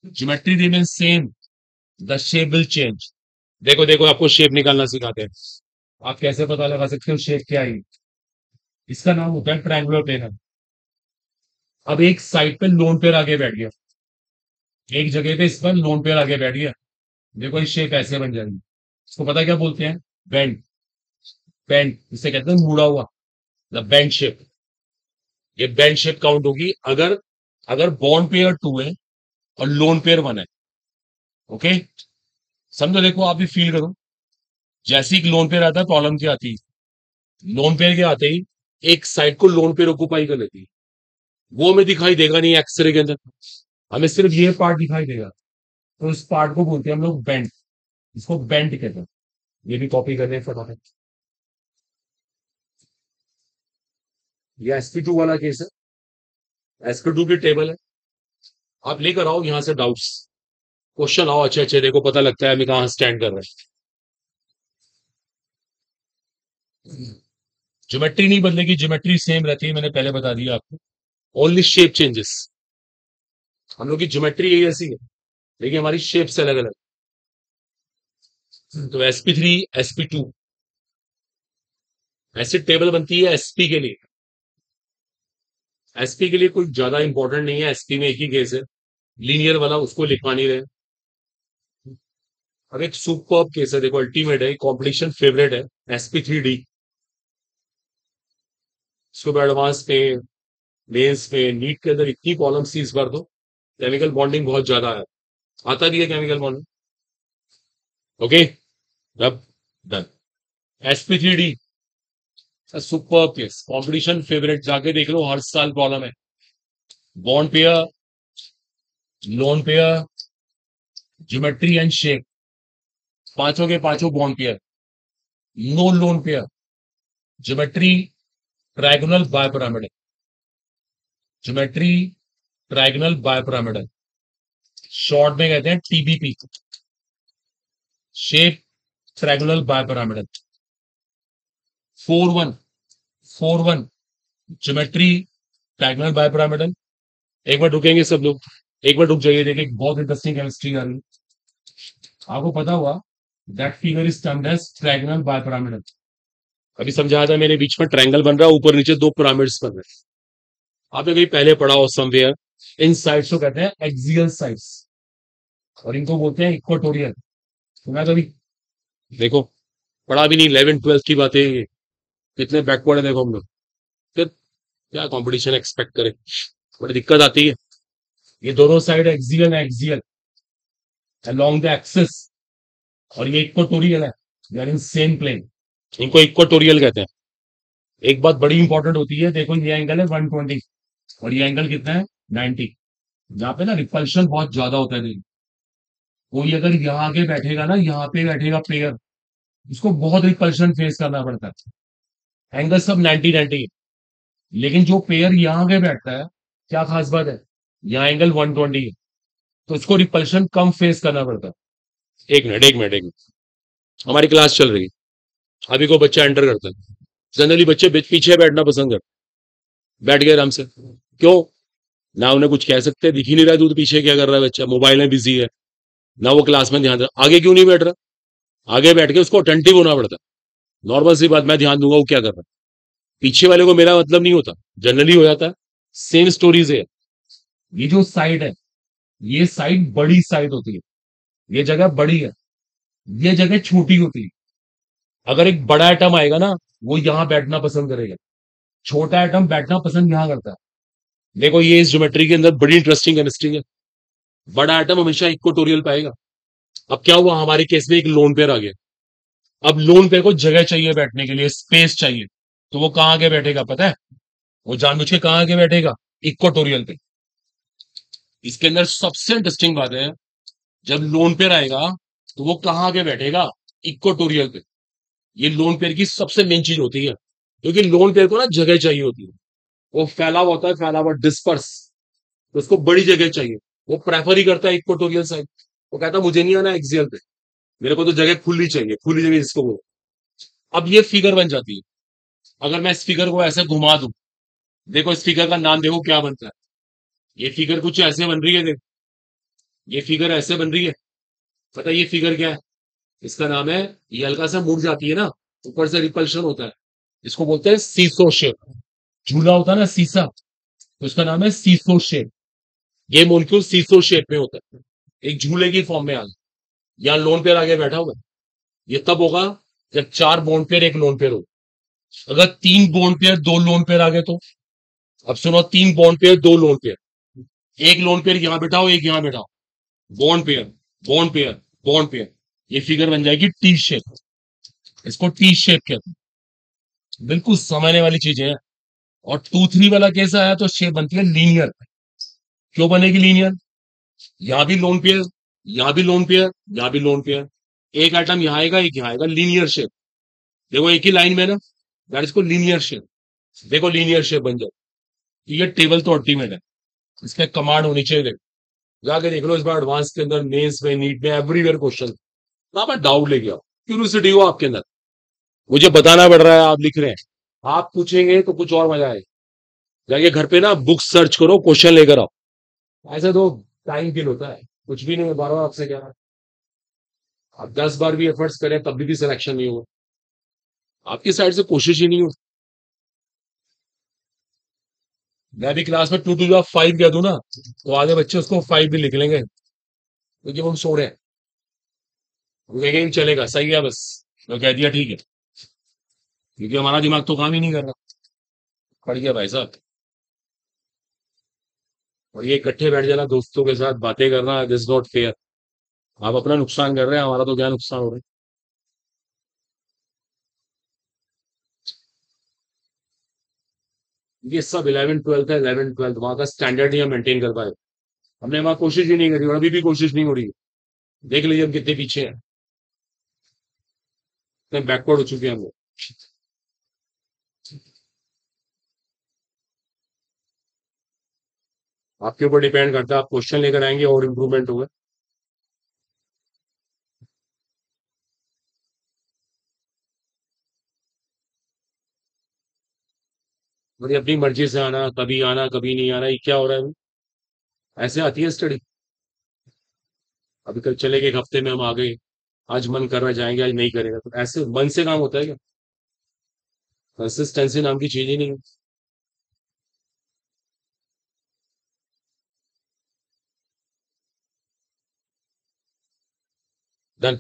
geometry remain same, the shape will change. देखो देखो, आपको शेप निकालना सिखाते हैं। आप कैसे पता लगा सकते हो शेप क्या है, इसका नाम होता है ट्रायंगुलर प्लेनर। अब एक साइड पे लोन पेयर आगे बैठ गया, एक जगह पे इस पर लोन पेयर आगे बैठ गया, देखो ये शेप ऐसे बन जाएगी। इसको पता क्या बोलते हैं, बेंड। बेंड इसे कहते हैं मुड़ा हुआ, द बेंड शेप। ये बेंड शेप काउंट होगी अगर, अगर बॉन्ड पेयर 2 है और लोन पेयर 1 है। ओके, समझो, देखो आप भी फील करो। जैसे ही लोन पेयर आता है, प्रॉब्लम क्या आती है, लोन पेयर के आते ही एक साइड को लोन पेयर ऑक्यूपाई कर लेती है। वो हमें दिखाई देगा नहीं एक्सरे के अंदर, हमें सिर्फ ये पार्ट दिखाई देगा। तो इस पार्ट को बोलते हैं हम लोग बेंड, इसको बेंड कहते हैं। ये भी कॉपी करने हैं फटाफट। ये sp2 वाला केस है, sp2 की टेबल है, आप लेकर आओ यहां से डाउट्स। क्वेश्चन आओ अच्छे अच्छे, देखो पता लगता है हमें कहाँ स्टैंड कर रहे हैं। ज्योमेट्री नहीं बदलेगी, ज्योमेट्री सेम रहती है, मैंने पहले बता दिया आपको। Only shape changes. हम लोग की ज्योमेट्री यही ऐसी है, लेकिन हमारी शेप्स अलग अलग। तो sp3 sp2 ऐसी टेबल बनती है एसपी के लिए। एसपी के लिए कोई ज्यादा इंपॉर्टेंट नहीं है, एसपी में एक ही केस है, लीनियर वाला, उसको लिखवा नहीं रहे। अब एक सुपर केस है, देखो अल्टीमेट है, कॉम्पिटिशन फेवरेट है, sp3d। इसको एडवांस पे, मेंस पे, नीट के अंदर इतनी कॉलम्स थी इस बार तो, केमिकल बॉन्डिंग बहुत ज्यादा है, आता भी है केमिकल बॉन्डिंग। ओके, अब done. sp3d super case, competition favourite, जाके देख लो, हर साल प्रॉब्लम है। Bond pair, lone pair, geometry and shape, पांचों के पांचों bond pair. No lone pair, geometry trigonal bipyramidal, geometry trigonal bipyramidal, short में कहते हैं TBP. Shape trigonal bipyramidal. 4-1, 4-1 geometry trigonal bipyramidal. एक बार रुकेंगे सब लोग, एक बार रुक जाइए, देखिए बहुत इंटरेस्टिंग केमिस्ट्री आ रही है। आपको पता हुआ that figure is termed as trigonal bipyramidal. अभी समझाया था मैंने, बीच में ट्रायंगल बन रहा है, ऊपर नीचे दो पिरामिड्स बन रहे हैं। आपने कहीं पहले पढ़ा हो समवेयर, इन साइड्स को कहते हैं एक्सियल साइड्स, और इनको बोलते हैं इक्वाटोरियल। सुना कभी? देखो, पढ़ा भी नहीं, 11th 12th की बातें ये, कितने बैकवर्ड है देखो हम लोग। फिर क्या कंपटीशन एक्सपेक्ट करें, बड़ी दिक्कत आती है। ये दोनों साइड एक्सियल है, एक्सियल अलोंग द एक्सिस, और ये इक्वाटोरियल है, they are in same plane, इनको इक्वाटोरियल कहते हैं। एक बात बड़ी इंपॉर्टेंट होती है, देखो ये एंगल है 120 और ये एंगल कितना है 90। यहाँ पे ना रिपल्शन बहुत ज्यादा होता है, देखिए कोई अगर यहाँ आके बैठेगा ना, यहाँ पे बैठेगा पेयर, उसको बहुत रिपल्शन फेस करना पड़ता है। एंगल सब 90-90 है, लेकिन जो पेयर यहाँ आके बैठता है, क्या खास बात है, यहाँ एंगल 120 है, तो उसको रिपल्शन कम फेस करना पड़ता है। एक मिनट एक मिनट एक मिनट, हमारी क्लास चल रही है, अभी को बच्चा एंटर करता है, जनरली बच्चे पीछे बैठना पसंद करते, बैठ गए आराम से, क्यों? ना उन्हें कुछ कह सकते, दिख ही नहीं रहा है, तू तो पीछे क्या कर रहा है बच्चा, मोबाइल में बिजी है, ना वो क्लास में ध्यान दे रहा। आगे क्यों नहीं बैठ रहा? आगे बैठ के उसको अटेंटिव होना पड़ता है, नॉर्मल सी बात, मैं ध्यान दूंगा वो क्या कर रहा है। पीछे वाले को मेरा मतलब नहीं होता, जनरली हो जाता है। सेम स्टोरीज है, ये जो साइड है, ये साइड बड़ी साइड होती है, ये जगह बड़ी है, ये जगह छोटी होती है। अगर एक बड़ा आइटम आएगा ना, वो यहां बैठना पसंद करेगा, छोटा आइटम बैठना पसंद यहां करता है। देखो ये इस ज्योमेट्री के अंदर बड़ी इंटरेस्टिंग केमिस्ट्री है, बड़ा आइटम हमेशा इक्वेटोरियल पाएगा। अब क्या हुआ, हमारे केस में एक लोन पेयर आ गया। अब लोन पेयर को जगह चाहिए बैठने के लिए, स्पेस चाहिए, तो वो कहां आके बैठेगा पता है? वो जानबूझ के कहां आके बैठेगा? इक्वेटोरियल पे। इसके अंदर सबसे इंटरेस्टिंग बात है, जब लोन पेयर आएगा तो वो कहां आके बैठेगा? इक्वेटोरियल पे। ये लोन पेयर की सबसे मेन चीज होती है, क्योंकि लोन पेयर को ना जगह चाहिए होती है, वो फैला हुआ होता है, फैला हुआ डिस्पर्स, तो उसको बड़ी जगह चाहिए। वो प्रेफर ही करता है इक्वेटोरियल साइड, वो कहता है मुझे नहीं आना एक्सियल पे, मेरे को तो जगह खुली चाहिए, खुली जगह जिसको बोलो। अब ये फिगर बन जाती है, अगर मैं इस फिगर को ऐसे घुमा दूं, देखो इस फिगर का नाम देखो क्या बनता है। ये फिगर कुछ ऐसे बन रही है, देखो ये फिगर ऐसे बन रही है, पता है ये फिगर क्या है? इसका नाम है, ये हल्का सा मुड़ जाती है ना, ऊपर से रिपल्शन होता है, इसको बोलते हैं सीसो शेप। झूला होता है ना सीसा, तो इसका नाम है सीसो शेप। ये मोलिक्यूल सीसो शेप में होता है, एक झूले की फॉर्म में आ गया। यहाँ लोन पेयर आगे बैठा हुआ है, ये तब होगा जब 4 बॉन्ड पेयर 1 लोन पेयर हो। अगर 3 बॉन्ड पेयर 2 लोन पेयर आ गए तो, अब सुनो, 3 बॉन्ड पेयर 2 लोन पेयर, एक लोन पेयर यहां बैठाओ, एक यहां बैठाओ, bond pair, bond pair, bond pair, ये फिगर बन जाएगी टी शेप। इसको टी शेप कहते हैं, बिल्कुल समझने वाली चीजें हैं। और 2-3 वाला कैसा है, तो शेप बनती है लीनियर। क्यों बनेगी लीनियर? यहां भी लोन पेयर, यहां भी लोन पेयर, यहां भी लोन पेयर, एक आइटम यहां आएगा, एक यहां आएगा, लीनियर शेप। देखो एक ही लाइन में ना, दैट इसको लीनियर शेप। देखो लीनियर शेप बन जाए, तो ये टेबल तो अल्टीमेट है, इसके कमांड होनी चाहिए। देखो जाके देख लो इस बार एडवांस के अंदर, मेंस में, नीट में, एवरीवेयर क्वेश्चन। वहां पर डाउट लेके आओ, क्यूरियोसिटी हो आपके अंदर, मुझे बताना पड़ रहा है, आप लिख रहे हैं, आप पूछेंगे तो कुछ और मजा आए। जाके घर पे ना बुक सर्च करो, क्वेश्चन लेकर आओ। ऐसा तो टाइम किल होता है, कुछ भी नहीं है, बार बार आपसे कह रहा है। आप 10 बार भी एफर्ट्स करें तब भी सिलेक्शन नहीं होगा, आपकी साइड से कोशिश ही नहीं हो। मैं भी क्लास में 2 2 5 कह दूं ना, तो आधे बच्चे उसको 5 भी लिख लेंगे, क्योंकि वो सो रहे हैं। वो कहेंगे "नहीं, चलेगा, सही है बस"। तो कह दिया ठीक है, क्योंकि हमारा दिमाग तो काम ही नहीं कर रहा। पढ़ गया भाई साहब। और ये इकट्ठे बैठ जाना दोस्तों के साथ बातें करना, दिस नॉट फेयर। आप अपना नुकसान कर रहे हैं, हमारा तो क्या नुकसान हो रहा है। ये सब 11th 12th है, 11th 12th वहां का स्टैंडर्ड ही हम मेंटेन कर पाए। हमने वहां कोशिश ही नहीं करी, और अभी भी कोशिश नहीं हो रही है। देख लीजिए हम कितने पीछे हैं, कितने बैकवर्ड हो चुके हैं हम लोग। आपके ऊपर डिपेंड करता है, आप क्वेश्चन लेकर आएंगे और इम्प्रूवमेंट होगा। मेरी अपनी मर्जी से आना कभी नहीं आना, ये क्या हो रहा है अभी? ऐसे आती है स्टडी। अभी कल चले गए, एक हफ्ते में हम आ गए, आज मन कर रहा है जाएंगे, आज नहीं करेगा, तो ऐसे मन से काम होता है क्या? कंसिस्टेंसी नाम की चीज ही नहीं है। डन।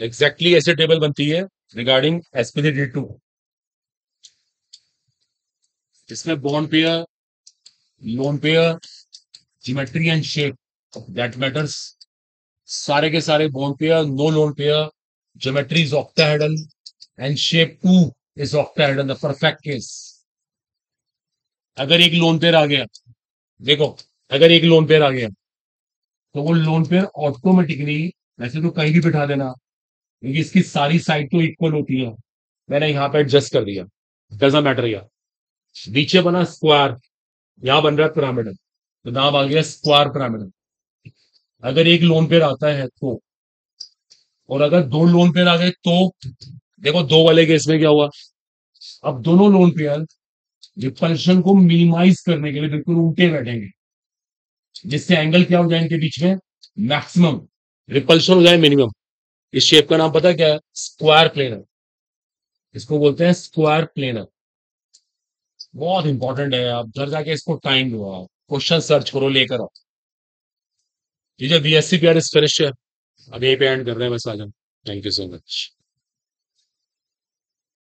एग्जैक्टली ऐसे टेबल बनती है रिगार्डिंग एसपीडी 2, जिसमें bond pair, lone pair, geometry and shape that matters. सारे के सारे bond pair, no lone pair, geometry is octahedral and shape 2 is octahedral, the perfect case. अगर एक लोन पेयर आ गया, देखो, अगर एक लोन पेयर आ गया तो वो लोन पेयर ऑटोमेटिकली, वैसे तो कहीं भी बिठा देना, क्योंकि इसकी सारी साइड तो इक्वल होती है, मैंने यहाँ पे एडजस्ट कर दिया, डजंट मैटर यार। नीचे बना स्क्वायर, यहाँ बन रहा है पिरामिडल, तो नाम आ गया स्क्वायर पिरामिडल। अगर एक लोन पेयर आता है तो, और अगर दो लोन पेयर आ गए तो, देखो दो वाले केस में क्या हुआ, अब दोनों लोन पेयर रिपल्शन को मिनिमाइज करने के लिए बिल्कुल उल्टे बैठेंगे, जिससे एंगल क्या हो जाए इनके बीच में, मैक्सिमम, रिपल्शन हो जाए मिनिमम। इस शेप का नाम पता है क्या है? Square planar. इसको बोलते हैं स्क्वायर प्लेनर। बहुत इंपॉर्टेंट है, आप घर जाके इसको टाइम दो, आप क्वेश्चन सर्च करो, लेकर आओ। ठीक है, बीएससी पीआर इज फिनिश्ड है, अब यहीं पे एंड कर रहे हैं बस, आ जाओ। Thank you so much.